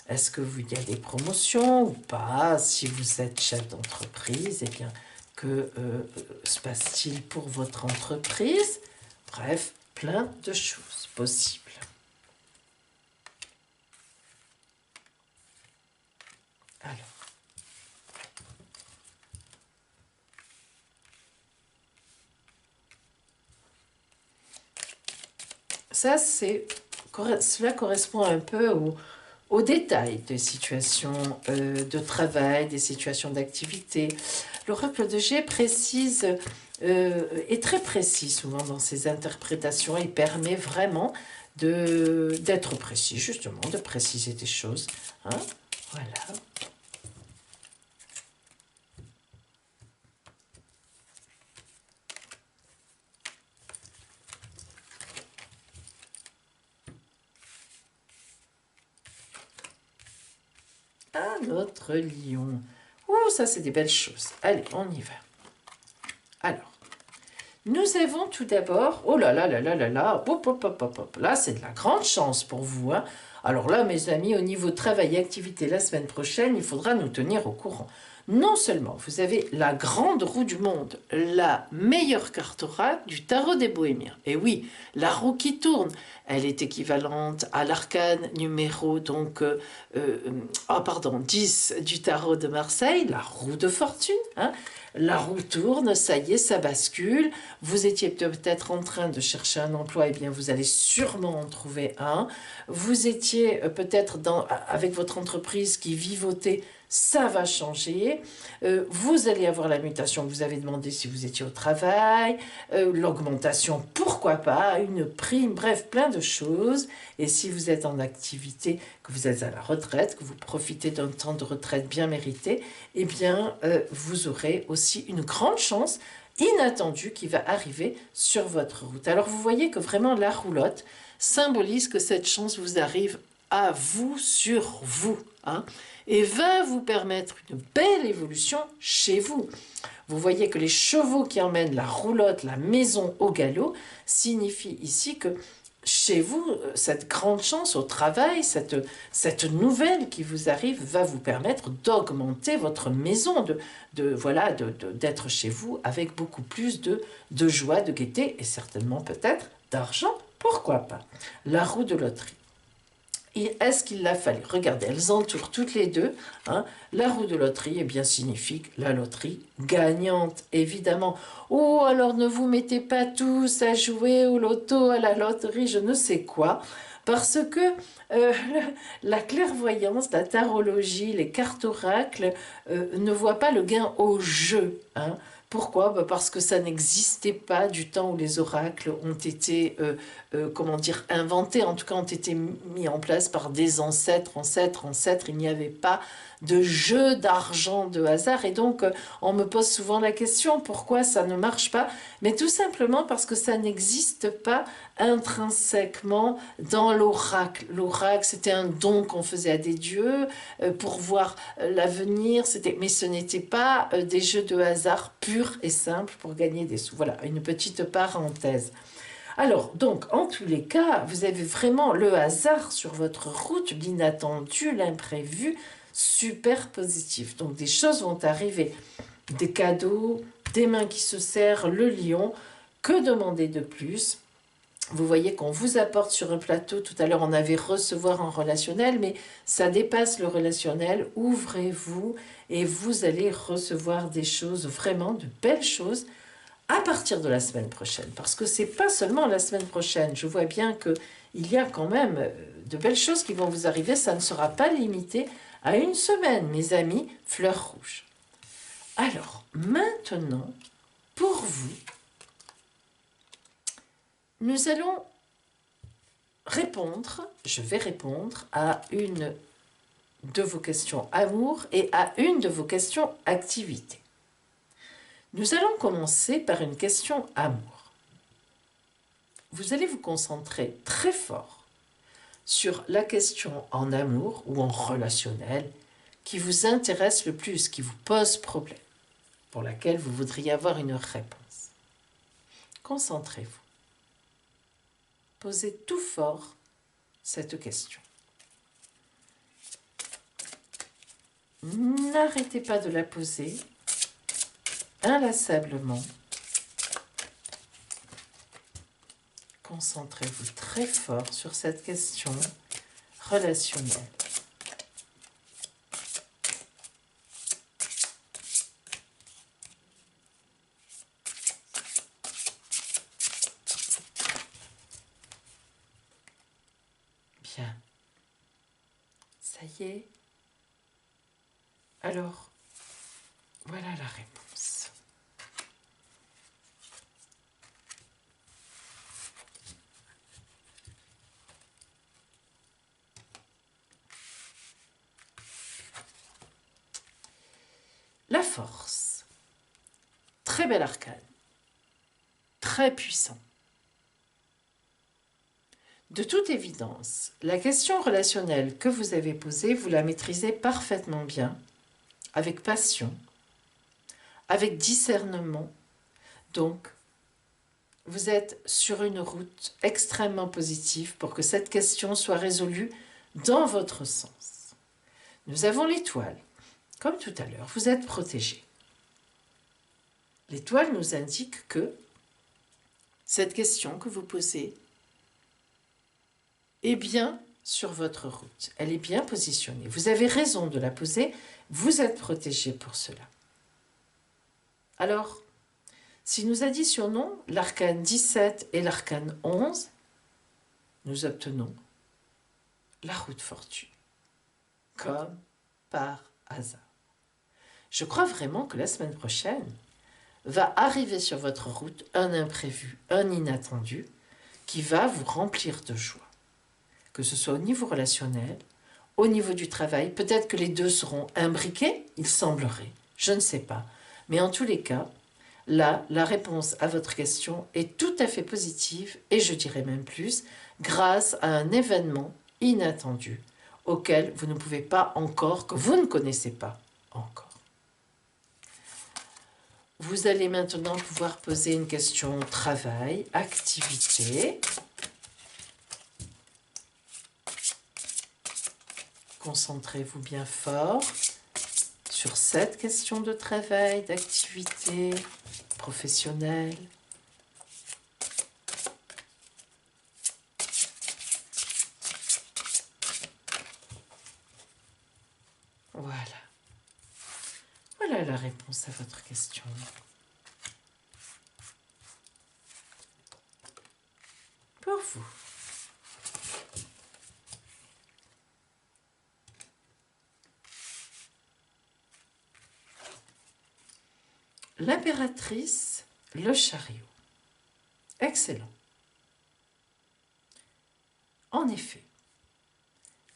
est-ce qu'il y a des promotions ou pas, si vous êtes chef d'entreprise, eh bien, que se passe-t-il pour votre entreprise? Bref, plein de choses possibles. Alors, cela correspond un peu aux détails des situations de travail, des situations d'activité. L'oracle de G précise, est très précis souvent dans ses interprétations et permet vraiment d'être précis, justement, de préciser des choses. Hein, voilà. Un autre lion. Ouh, ça c'est des belles choses. Allez, on y va. Alors, nous avons tout d'abord... Oh là là là là là là, hop, hop, hop, hop, hop. Là, c'est de la grande chance pour vous. Hein. Alors là, mes amis, au niveau travail et activité, la semaine prochaine, il faudra nous tenir au courant. Non seulement vous avez la grande roue du monde, la meilleure carte oracle du tarot des Bohémiens. Et oui, la roue qui tourne, elle est équivalente à l'arcane numéro 10 du tarot de Marseille, la roue de fortune. Hein. La roue tourne, ça y est, ça bascule. Vous étiez peut-être en train de chercher un emploi, et bien vous allez sûrement en trouver un. Vous étiez peut-être avec votre entreprise qui vivotait, ça va changer. Vous allez avoir la mutation que vous avez demandé si vous étiez au travail, l'augmentation, pourquoi pas, une prime, bref, plein de choses. Et si vous êtes en activité, que vous êtes à la retraite, que vous profitez d'un temps de retraite bien mérité, eh bien, vous aurez aussi une grande chance inattendue qui va arriver sur votre route. Alors, vous voyez que vraiment la roulotte symbolise que cette chance vous arrive à vous, sur vous, hein, et va vous permettre une belle évolution chez vous. Vous voyez que les chevaux qui emmènent la roulotte, la maison au galop, signifient ici que chez vous, cette grande chance au travail, cette nouvelle qui vous arrive va vous permettre d'augmenter votre maison, d'être chez vous avec beaucoup plus de joie, de gaieté et certainement peut-être d'argent, pourquoi pas. La roue de loterie. Et est-ce qu'il l'a fallu? Regardez, elles entourent toutes les deux. Hein. La roue de loterie, eh bien, signifie la loterie gagnante, évidemment. Oh, alors ne vous mettez pas tous à jouer au loto, à la loterie, je ne sais quoi. Parce que la clairvoyance, la tarologie, les cartes oracles ne voient pas le gain au jeu. Hein. Pourquoi? Parce que ça n'existait pas du temps où les oracles ont été, comment dire, inventés, en tout cas ont été mis en place par des ancêtres, ancêtres. Il n'y avait pas de jeu d'argent de hasard. Et donc, on me pose souvent la question, pourquoi ça ne marche pas? Mais tout simplement parce que ça n'existe pas intrinsèquement dans l'oracle. L'oracle, c'était un don qu'on faisait à des dieux pour voir l'avenir, mais ce n'était pas des jeux de hasard purs et simples pour gagner des sous. Voilà, une petite parenthèse. Alors, donc, en tous les cas, vous avez vraiment le hasard sur votre route, l'inattendu, l'imprévu, super positif. Donc, des choses vont arriver, des cadeaux, des mains qui se serrent, le lion. Que demander de plus? Vous voyez qu'on vous apporte sur un plateau, tout à l'heure on avait recevoir en relationnel, mais ça dépasse le relationnel, ouvrez-vous et vous allez recevoir des choses, vraiment de belles choses, à partir de la semaine prochaine. Parce que c'est pas seulement la semaine prochaine, je vois bien qu'il y a quand même de belles choses qui vont vous arriver, ça ne sera pas limité à une semaine, mes amis, fleurs rouges. Alors, maintenant, pour vous, nous allons je vais répondre à une de vos questions amour et à une de vos questions activité. Nous allons commencer par une question amour. vous allez vous concentrer très fort sur la question en amour ou en relationnel qui vous intéresse le plus, qui vous pose problème, pour laquelle vous voudriez avoir une réponse. Concentrez-vous. Posez tout fort cette question. N'arrêtez pas de la poser inlassablement. Concentrez-vous très fort sur cette question relationnelle. Bien. Ça y est. Alors, voilà la réponse. La force. Très bel arcane. Très puissant. De toute évidence, la question relationnelle que vous avez posée, vous la maîtrisez parfaitement bien, avec passion, avec discernement. Donc, vous êtes sur une route extrêmement positive pour que cette question soit résolue dans votre sens. Nous avons l'étoile. Comme tout à l'heure, vous êtes protégé. L'étoile nous indique que cette question que vous posez est bien sur votre route. Elle est bien positionnée. Vous avez raison de la poser. Vous êtes protégé pour cela. Alors, si nous additionnons l'arcane 17 et l'arcane 11, nous obtenons la roue de fortune, comme par hasard. Je crois vraiment que la semaine prochaine va arriver sur votre route un imprévu, un inattendu, qui va vous remplir de joie. Que ce soit au niveau relationnel, au niveau du travail, peut-être que les deux seront imbriqués, il semblerait, je ne sais pas. Mais en tous les cas, là, la réponse à votre question est tout à fait positive, et je dirais même plus, grâce à un événement inattendu, auquel vous ne pouvez pas encore, que vous ne connaissez pas encore. Vous allez maintenant pouvoir poser une question travail, activité. Concentrez-vous bien fort sur cette question de travail, d'activité professionnelle. Voilà. Voilà la réponse à votre question. Pour vous. L'impératrice, le chariot. Excellent. En effet,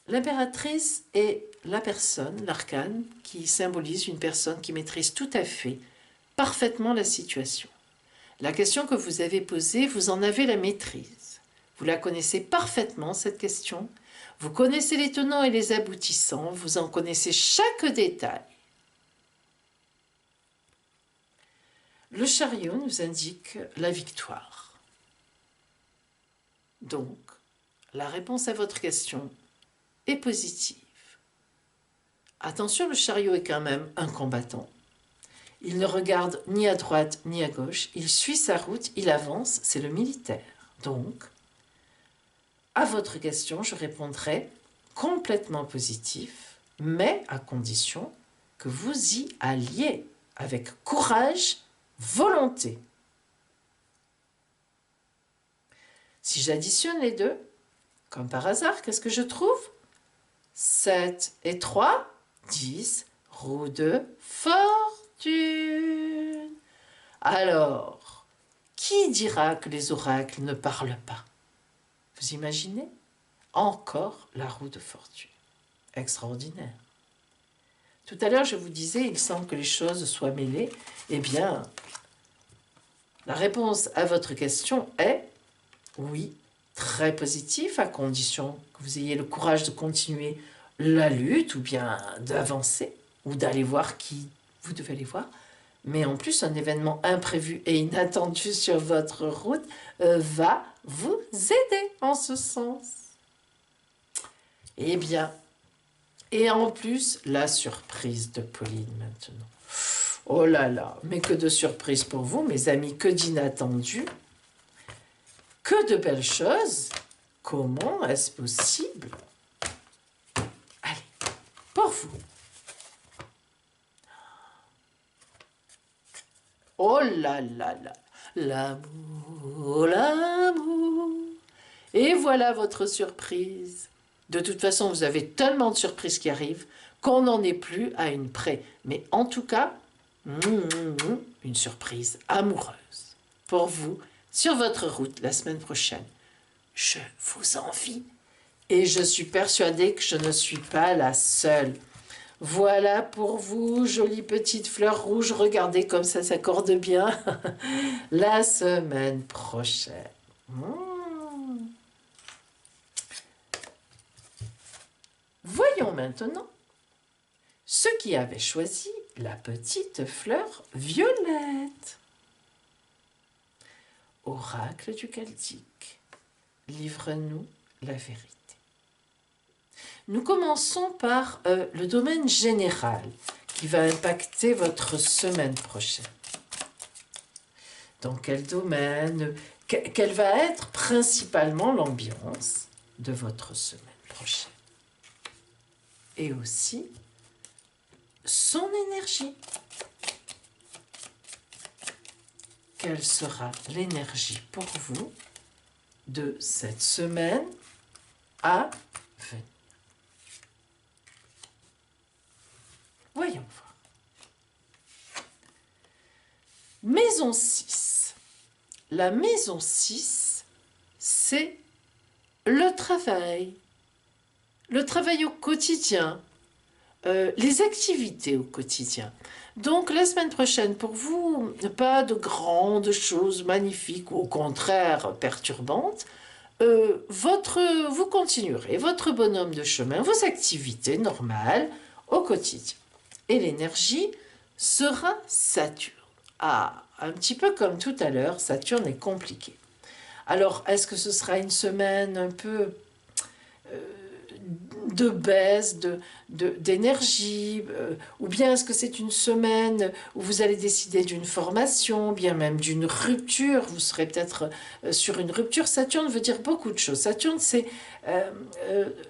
l'impératrice est la personne, l'arcane, qui symbolise une personne qui maîtrise tout à fait, parfaitement la situation. La question que vous avez posée, vous en avez la maîtrise. Vous la connaissez parfaitement, cette question. Vous connaissez les tenants et les aboutissants, vous en connaissez chaque détail. Le chariot nous indique la victoire. Donc, la réponse à votre question est positive. Attention, le chariot est quand même un combattant. Il ne regarde ni à droite ni à gauche, il suit sa route, il avance, c'est le militaire. Donc, à votre question, je répondrai complètement positif, mais à condition que vous y alliez avec courage, volonté. Si j'additionne les deux, comme par hasard, qu'est-ce que je trouve? 7 et 3, 10, roue de fortune. Alors, qui dira que les oracles ne parlent pas? Vous imaginez? Encore la roue de fortune. Extraordinaire. Tout à l'heure, je vous disais, il semble que les choses soient mêlées. Eh bien, la réponse à votre question est oui, très positif, à condition que vous ayez le courage de continuer la lutte, ou bien d'avancer, ou d'aller voir qui vous devez aller voir. Mais en plus, un événement imprévu et inattendu sur votre route va vous aider en ce sens. Eh bien, et en plus, la surprise de Pauline maintenant. Oh là là, mais que de surprises pour vous, mes amis, que d'inattendu, que de belles choses. Comment est-ce possible? Allez, pour vous. Oh là là là, l'amour, l'amour. Et voilà votre surprise. De toute façon, vous avez tellement de surprises qui arrivent qu'on n'en est plus à une près. Mais en tout cas, une surprise amoureuse pour vous sur votre route la semaine prochaine. Je vous envie et je suis persuadée que je ne suis pas la seule. Voilà pour vous, jolie petite fleur rouge. Regardez comme ça s'accorde bien. La semaine prochaine. Voyons maintenant ceux qui avaient choisi la petite fleur violette. Oracle du Celtique, livre-nous la vérité. Nous commençons par le domaine général qui va impacter votre semaine prochaine. Dans quel domaine? Quelle va être principalement l'ambiance de votre semaine prochaine? Et aussi son énergie. Quelle sera l'énergie pour vous de cette semaine à venir? Voyons voir. Maison 6. La maison 6, c'est le travail. Le travail au quotidien. Les activités au quotidien. Donc la semaine prochaine, pour vous, pas de grandes choses magnifiques ou au contraire perturbantes. Vous continuerez votre bonhomme de chemin, vos activités normales au quotidien. Et l'énergie sera Saturne. Ah, un petit peu comme tout à l'heure, Saturne est compliqué. Alors, est-ce que ce sera une semaine un peu de baisse, d'énergie, ou bien est-ce que c'est une semaine où vous allez décider d'une formation, bien même d'une rupture, vous serez peut-être sur une rupture. Saturne veut dire beaucoup de choses. Saturne, c'est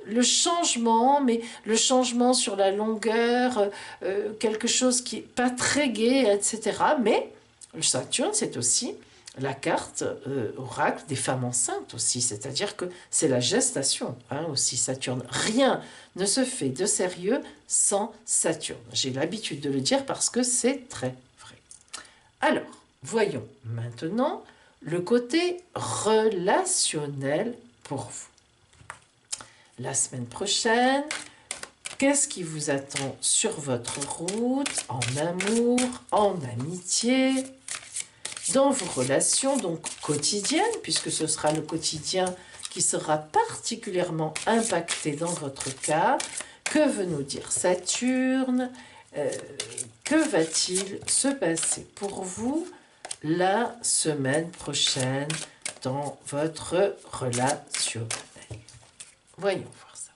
le changement, mais le changement sur la longueur, quelque chose qui n'est pas très gai, etc. Mais Saturne, c'est aussi la carte oracle des femmes enceintes aussi, c'est-à-dire que c'est la gestation aussi Saturne. Rien ne se fait de sérieux sans Saturne. J'ai l'habitude de le dire parce que c'est très vrai. Alors, voyons maintenant le côté relationnel pour vous. La semaine prochaine, qu'est-ce qui vous attend sur votre route, en amour, en amitié, dans vos relations donc quotidiennes, puisque ce sera le quotidien qui sera particulièrement impacté dans votre cas. Que veut nous dire Saturne? Que va-t-il se passer pour vous la semaine prochaine dans votre relationnel? Voyons voir ça.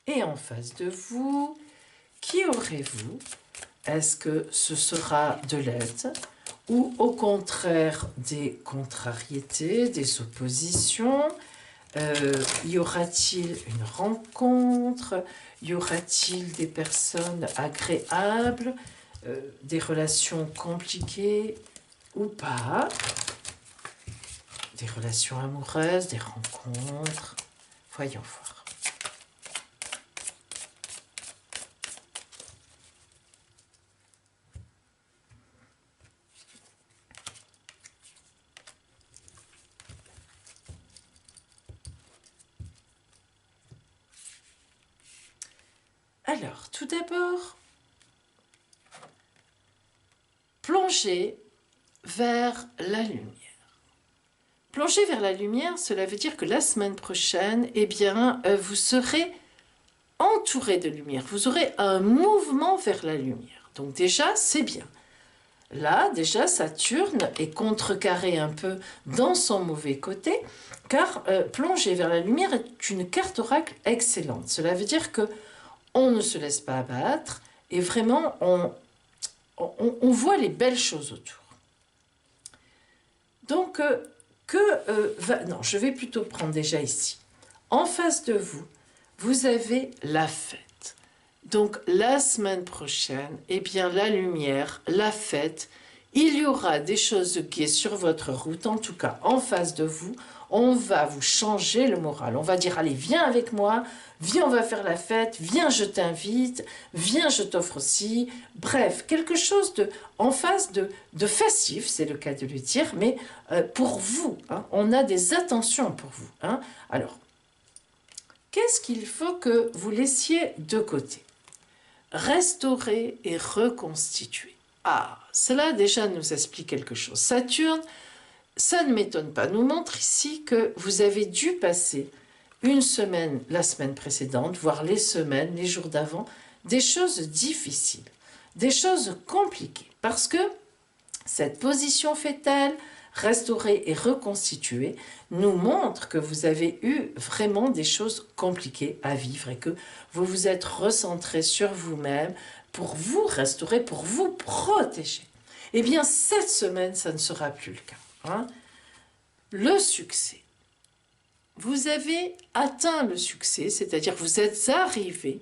Et en face de vous, qui aurez-vous? Est-ce que ce sera de l'aide ou au contraire des contrariétés, des oppositions? Y aura-t-il une rencontre? Y aura-t-il des personnes agréables? Des relations compliquées ou pas? Des relations amoureuses, des rencontres? Voyons voir. Alors, tout d'abord, plongez vers la lumière. Plonger vers la lumière, cela veut dire que la semaine prochaine, eh bien, vous serez entouré de lumière. Vous aurez un mouvement vers la lumière. Donc déjà, c'est bien. Là, déjà, Saturne est contrecarré un peu dans son mauvais côté, car plonger vers la lumière est une carte oracle excellente. Cela veut dire que on ne se laisse pas abattre et vraiment, on voit les belles choses autour. Donc, non, je vais plutôt prendre déjà ici. En face de vous, vous avez la fête. Donc, la semaine prochaine, eh bien, la lumière, la fête, il y aura des choses gaies sur votre route, en tout cas, en face de vous. On va vous changer le moral. On va dire, allez, viens avec moi, viens, on va faire la fête, viens, je t'invite, viens, je t'offre aussi. Bref, quelque chose en face de festif, c'est le cas de le dire, mais pour vous, hein, on a des attentions pour vous. Hein. Alors, qu'est-ce qu'il faut que vous laissiez de côté? Restaurer et reconstituer. Ah, cela déjà nous explique quelque chose. Saturne, ça ne m'étonne pas, nous montre ici que vous avez dû passer une semaine, la semaine précédente, voire les semaines, les jours d'avant, des choses difficiles, des choses compliquées. Parce que cette position fétale, restaurer et reconstituer, nous montre que vous avez eu vraiment des choses compliquées à vivre et que vous vous êtes recentré sur vous-même pour vous restaurer, pour vous protéger. Eh bien, cette semaine, ça ne sera plus le cas. Hein. Le succès. Vous avez atteint le succès, c'est-à-dire vous êtes arrivé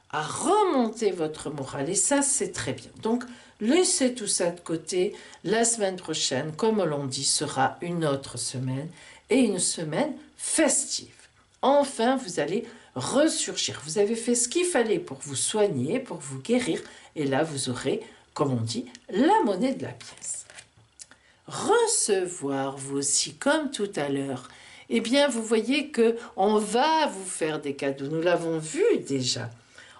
à remonter votre morale et ça, c'est très bien. Donc, laissez tout ça de côté. La semaine prochaine, comme l'on dit, sera une autre semaine et une semaine festive. Enfin, vous allez ressurgir. Vous avez fait ce qu'il fallait pour vous soigner, pour vous guérir. Et là, vous aurez, comme on dit, la monnaie de la pièce. Recevoir, vous aussi, comme tout à l'heure. Eh bien, vous voyez qu'on va vous faire des cadeaux. Nous l'avons vu déjà.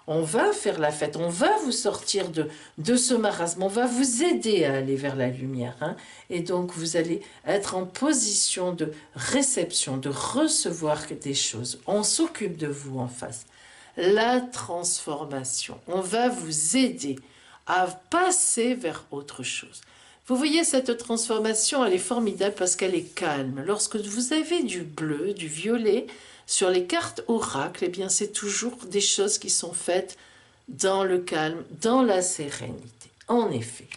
On va faire la fête, on va vous sortir de ce marasme, on va vous aider à aller vers la lumière. Hein. Et donc, vous allez être en position de réception, de recevoir des choses. On s'occupe de vous en face. La transformation, on va vous aider à passer vers autre chose. Vous voyez, cette transformation, elle est formidable parce qu'elle est calme. Lorsque vous avez du bleu, du violet, sur les cartes oracles, eh bien, c'est toujours des choses qui sont faites dans le calme, dans la sérénité. En effet,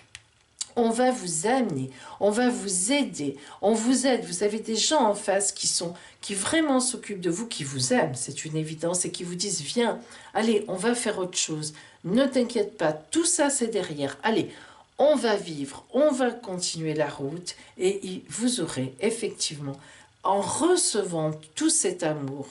on va vous amener, on va vous aider, on vous aide. Vous avez des gens en face qui vraiment s'occupent de vous, qui vous aiment, c'est une évidence, et qui vous disent, viens, allez, on va faire autre chose. Ne t'inquiète pas, tout ça, c'est derrière. Allez, on va vivre, on va continuer la route, et vous aurez effectivement, en recevant tout cet amour,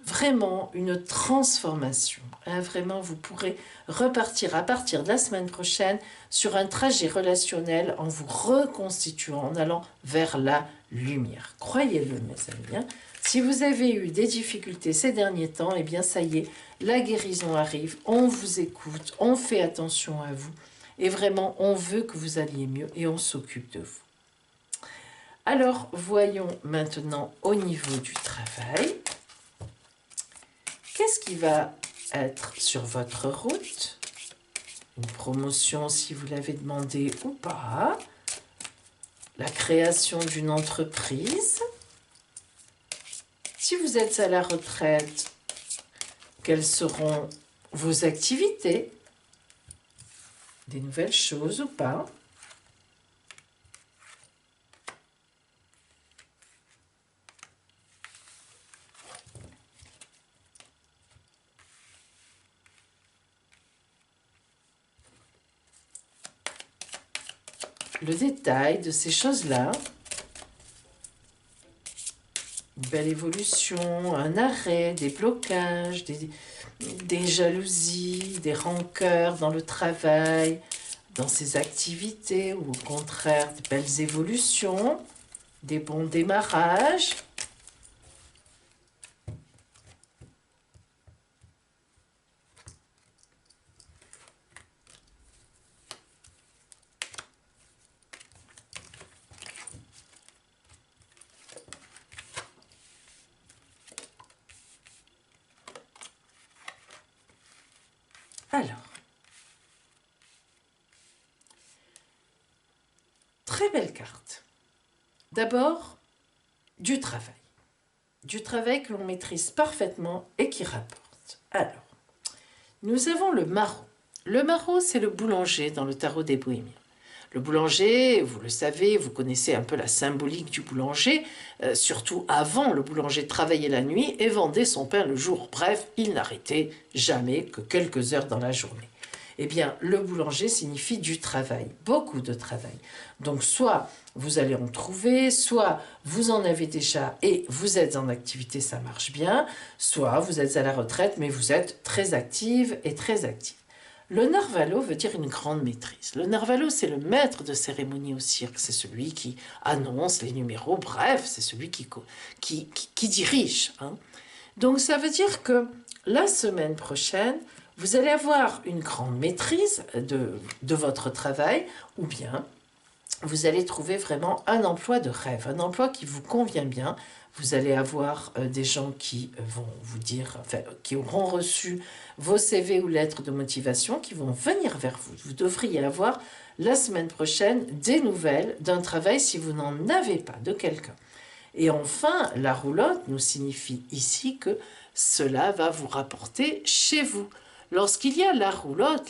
vraiment une transformation. Hein, vraiment, vous pourrez repartir à partir de la semaine prochaine sur un trajet relationnel en vous reconstituant, en allant vers la lumière. Croyez-le, mes amis. Hein. Si vous avez eu des difficultés ces derniers temps, eh bien, ça y est, la guérison arrive, on vous écoute, on fait attention à vous, et vraiment, on veut que vous alliez mieux et on s'occupe de vous. Alors, voyons maintenant au niveau du travail. Qu'est-ce qui va être sur votre route? Une promotion si vous l'avez demandé ou pas. La création d'une entreprise. Si vous êtes à la retraite, quelles seront vos activités? Des nouvelles choses ou pas? Le détail de ces choses-là, une belle évolution, un arrêt, des blocages, des jalousies, des rancœurs dans le travail, dans ses activités, ou au contraire, de belles évolutions, des bons démarrages. Alors, très belle carte. D'abord, du travail. Du travail que l'on maîtrise parfaitement et qui rapporte. Alors, nous avons le maraud. Le maraud, c'est le boulanger dans le tarot des Bohémiens. Le boulanger, vous le savez, vous connaissez un peu la symbolique du boulanger, surtout avant, le boulanger travaillait la nuit et vendait son pain le jour. Bref, il n'arrêtait jamais que quelques heures dans la journée. Eh bien, le boulanger signifie du travail, beaucoup de travail. Donc, soit vous allez en trouver, soit vous en avez déjà et vous êtes en activité, ça marche bien, soit vous êtes à la retraite, mais vous êtes très active et très actif. Le narvalo veut dire une grande maîtrise. Le narvalo, c'est le maître de cérémonie au cirque. C'est celui qui annonce les numéros. Bref, c'est celui qui dirige. Hein. Donc, ça veut dire que la semaine prochaine, vous allez avoir une grande maîtrise de votre travail ou bien vous allez trouver vraiment un emploi de rêve, un emploi qui vous convient bien. Vous allez avoir des gens qui vont vous dire, enfin, qui auront reçu vos CV ou lettres de motivation, qui vont venir vers vous. Vous devriez avoir la semaine prochaine des nouvelles d'un travail si vous n'en avez pas, de quelqu'un. Et enfin, la roulotte nous signifie ici que cela va vous rapporter chez vous. Lorsqu'il y a la roulotte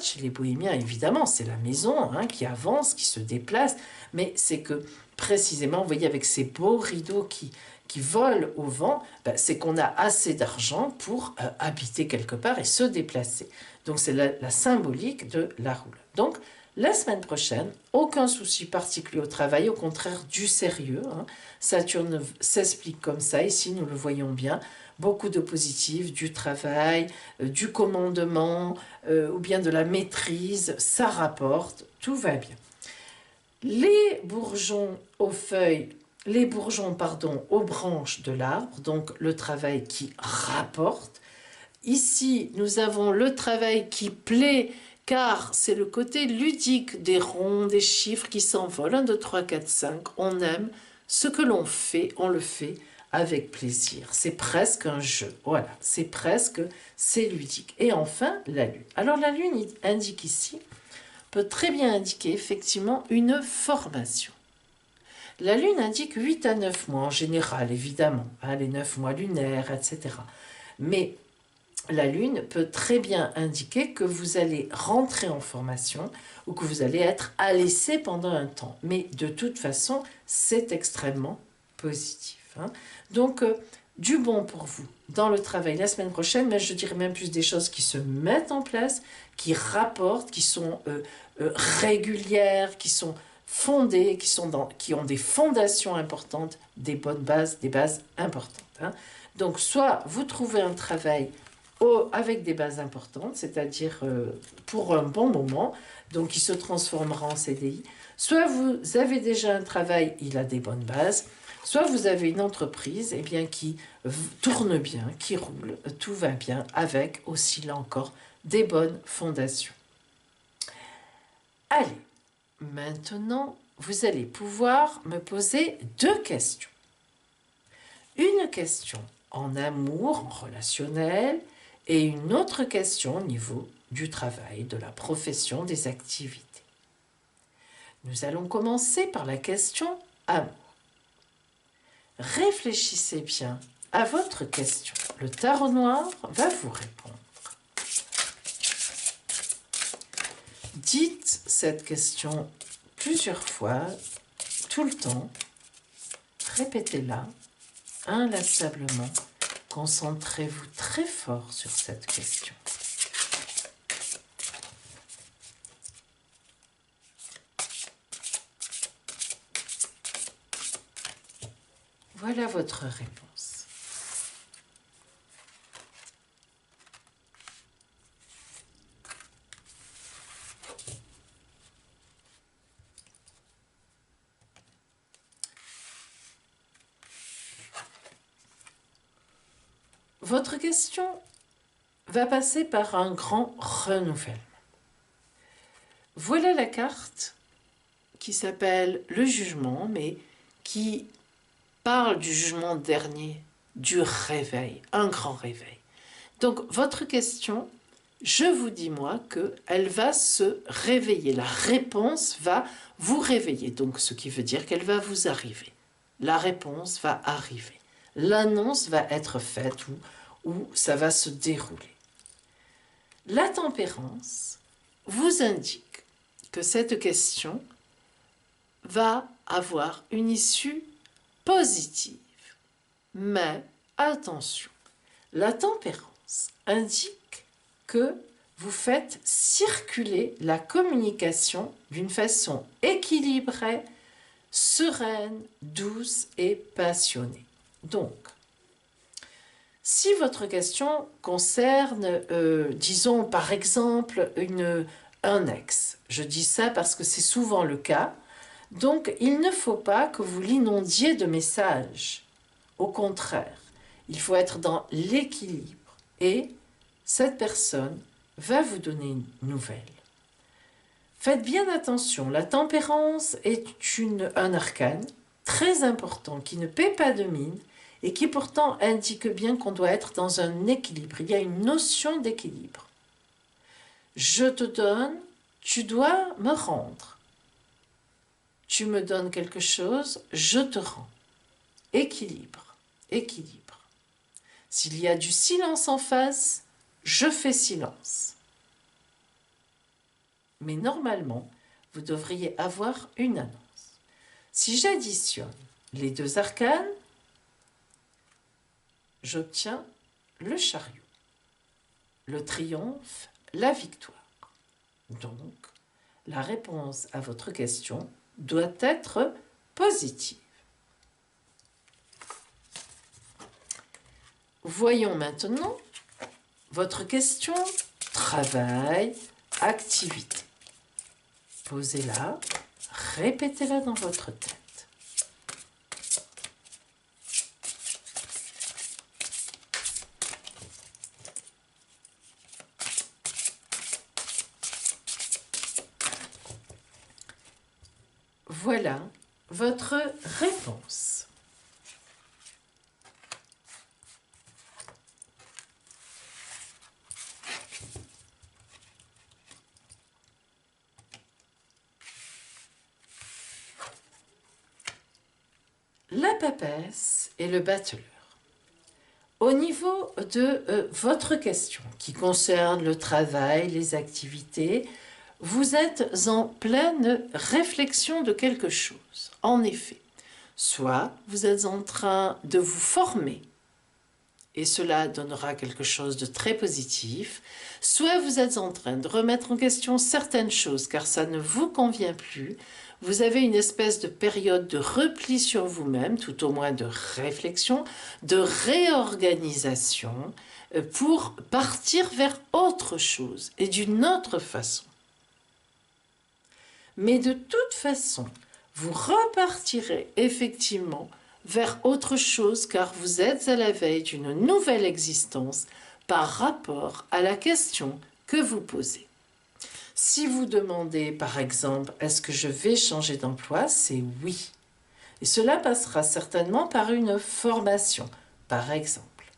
chez les bohémiens, évidemment, c'est la maison hein, qui avance, qui se déplace, mais c'est que précisément, vous voyez, avec ces beaux rideaux qui volent au vent, ben, c'est qu'on a assez d'argent pour habiter quelque part et se déplacer. Donc c'est la symbolique de la roulotte. Donc, la semaine prochaine, aucun souci particulier au travail, au contraire du sérieux. Hein. Saturne s'explique comme ça, ici nous le voyons bien. Beaucoup de positifs, du travail, du commandement ou bien de la maîtrise, ça rapporte, tout va bien. Les bourgeons aux feuilles, les bourgeons, pardon, aux branches de l'arbre, donc le travail qui rapporte. Ici, nous avons le travail qui plaît, car c'est le côté ludique des ronds, des chiffres qui s'envolent. 1, 2, 3, 4, 5. On aime ce que l'on fait, on le fait avec plaisir. C'est presque un jeu. Voilà, c'est ludique. Et enfin, la lune. Alors la lune indique ici, peut très bien indiquer effectivement une formation. La lune indique 8 à 9 mois en général, évidemment, hein, les 9 mois lunaires, etc. Mais la lune peut très bien indiquer que vous allez rentrer en formation ou que vous allez être à l'essai pendant un temps. Mais de toute façon, c'est extrêmement positif. Hein. Donc, du bon pour vous dans le travail la semaine prochaine, mais je dirais même plus des choses qui se mettent en place, qui rapportent, qui sont régulières, qui sont fondées, qui ont des fondations importantes, des bonnes bases, des bases importantes. Hein. Donc, soit vous trouvez un travail avec des bases importantes, c'est-à-dire pour un bon moment, donc qui se transformera en CDI, soit vous avez déjà un travail, il a des bonnes bases, soit vous avez une entreprise eh bien, qui tourne bien, qui roule, tout va bien, avec aussi là encore des bonnes fondations. Allez, maintenant, vous allez pouvoir me poser 2 questions. Une question en amour, en relationnel, et une autre question au niveau du travail, de la profession, des activités. Nous allons commencer par la question amour. Réfléchissez bien à votre question. Le tarot noir va vous répondre. Dites cette question plusieurs fois, tout le temps. Répétez-la inlassablement. Concentrez-vous très fort sur cette question. Voilà votre réponse. Votre question va passer par un grand renouvellement. Voilà la carte qui s'appelle le jugement, mais qui parle du jugement dernier, du réveil, un grand réveil. Donc, votre question je vous dis moi qu'elle va se réveiller. La réponse va vous réveiller, donc ce qui veut dire qu'elle va vous arriver. La réponse va arriver. L'annonce va être faite ou ça va se dérouler. La tempérance vous indique que cette question va avoir une issue positive. Mais attention, la tempérance indique que vous faites circuler la communication d'une façon équilibrée, sereine, douce et passionnée. Donc, si votre question concerne, disons par exemple, un ex, je dis ça parce que c'est souvent le cas, donc il ne faut pas que vous l'inondiez de messages. Au contraire, il faut être dans l'équilibre et cette personne va vous donner une nouvelle. Faites bien attention, la tempérance est un arcane très important qui ne paie pas de mine et qui pourtant indique bien qu'on doit être dans un équilibre. Il y a une notion d'équilibre. Je te donne, tu dois me rendre. Tu me donnes quelque chose, je te rends. Équilibre, équilibre. S'il y a du silence en face, je fais silence. Mais normalement, vous devriez avoir une annonce. Si j'additionne les deux arcanes, j'obtiens le chariot, le triomphe, la victoire. Donc, la réponse à votre question doit être positive. Voyons maintenant votre question travail, activité. Posez-la, répétez-la dans votre tête. Voilà votre réponse. La papesse et le battleur. Au niveau de votre question qui concerne le travail, les activités, vous êtes en pleine réflexion de quelque chose. En effet, soit vous êtes en train de vous former et cela donnera quelque chose de très positif, soit vous êtes en train de remettre en question certaines choses car ça ne vous convient plus. Vous avez une espèce de période de repli sur vous-même, tout au moins de réflexion, de réorganisation pour partir vers autre chose et d'une autre façon. Mais de toute façon, vous repartirez effectivement vers autre chose car vous êtes à la veille d'une nouvelle existence par rapport à la question que vous posez. Si vous demandez par exemple, est-ce que je vais changer d'emploi? C'est oui. Et cela passera certainement par une formation, par exemple.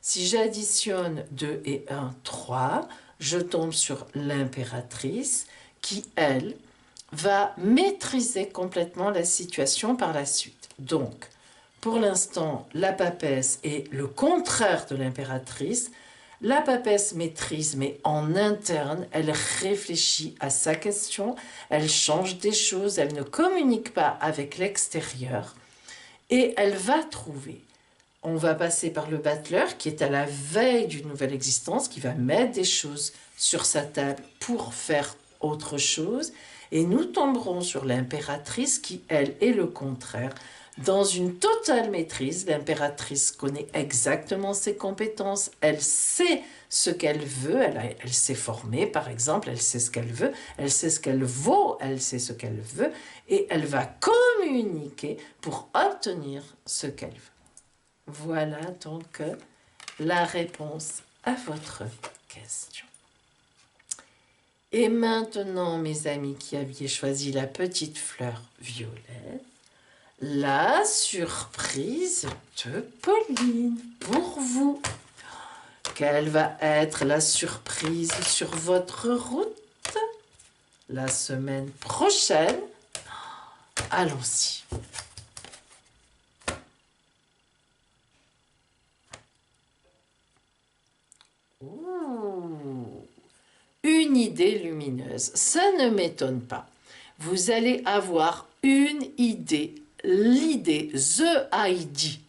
Si j'additionne 2 et 1, 3, je tombe sur l'impératrice qui, elle, va maîtriser complètement la situation par la suite. Donc, pour l'instant, la papesse est le contraire de l'impératrice. La papesse maîtrise, mais en interne, elle réfléchit à sa question, elle change des choses, elle ne communique pas avec l'extérieur et elle va trouver. On va passer par le battleur qui est à la veille d'une nouvelle existence, qui va mettre des choses sur sa table pour faire autre chose. Et nous tomberons sur l'impératrice qui, elle, est le contraire. Dans une totale maîtrise, l'impératrice connaît exactement ses compétences, elle sait ce qu'elle veut, elle s'est formée par exemple, elle sait ce qu'elle veut, elle sait ce qu'elle vaut, elle sait ce qu'elle veut, et elle va communiquer pour obtenir ce qu'elle veut. Voilà donc la réponse à votre question. Et maintenant, mes amis qui aviez choisi la petite fleur violette, la surprise de Pauline pour vous. Quelle va être la surprise sur votre route la semaine prochaine? Allons-y. Ouh, une idée lumineuse, ça ne m'étonne pas. Vous allez avoir une idée, l'idée, the idea.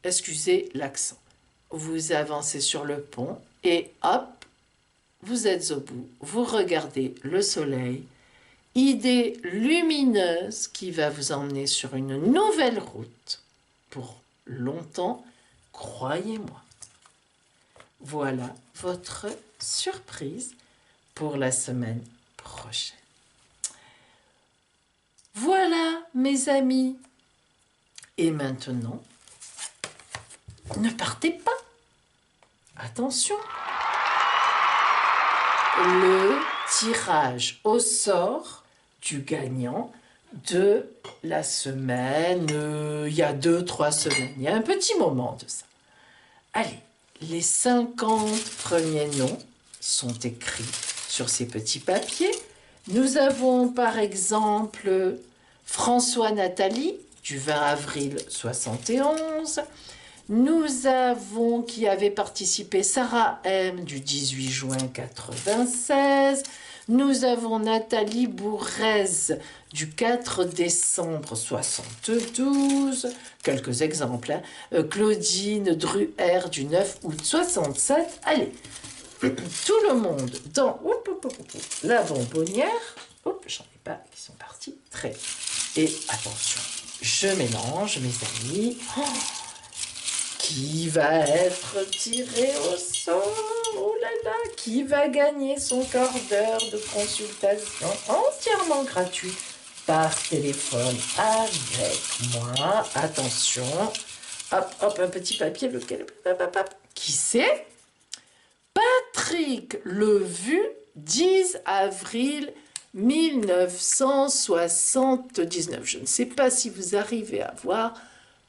Excusez l'accent. Vous avancez sur le pont et hop, vous êtes au bout. Vous regardez le soleil. Idée lumineuse qui va vous emmener sur une nouvelle route pour longtemps, croyez-moi. Voilà votre surprise pour la semaine prochaine. Voilà, mes amis. Et maintenant, ne partez pas. Attention. Le tirage au sort du gagnant de la semaine, il y a 2-3 semaines. Il y a un petit moment de ça. Allez, les 50 premiers noms sont écrits sur ces petits papiers. Nous avons par exemple François Nathalie du 20 avril 71. Nous avons qui avait participé Sarah M du 18 juin 96. Nous avons Nathalie Bourrez du 4 décembre 72. Quelques exemples. Hein. Claudine Druher du 9 août 67. Allez, tout le monde dans la bonbonnière. J'en ai pas qui sont partis. Très bien. Et attention, je mélange mes amis. Qui va être tiré au sort? Oh là là, qui va gagner son quart d'heure de consultation entièrement gratuit par téléphone avec moi? Attention, hop, un petit papier, lequel? Qui c'est? Patrick Levu, 10 avril 1979. Je ne sais pas si vous arrivez à voir.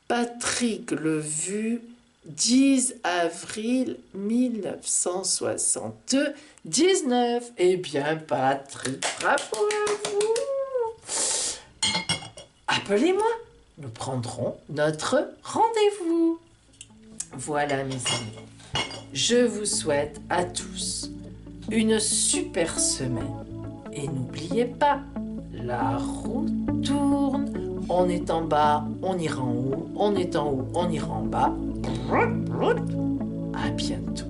Patrick Levu, 10 avril 1979. Eh bien, Patrick, bravo à vous. Appelez-moi, nous prendrons notre rendez-vous. Voilà, mes amis. Je vous souhaite à tous une super semaine. Et n'oubliez pas, la roue tourne. On est en bas, on ira en haut. On est en haut, on ira en bas. À bientôt.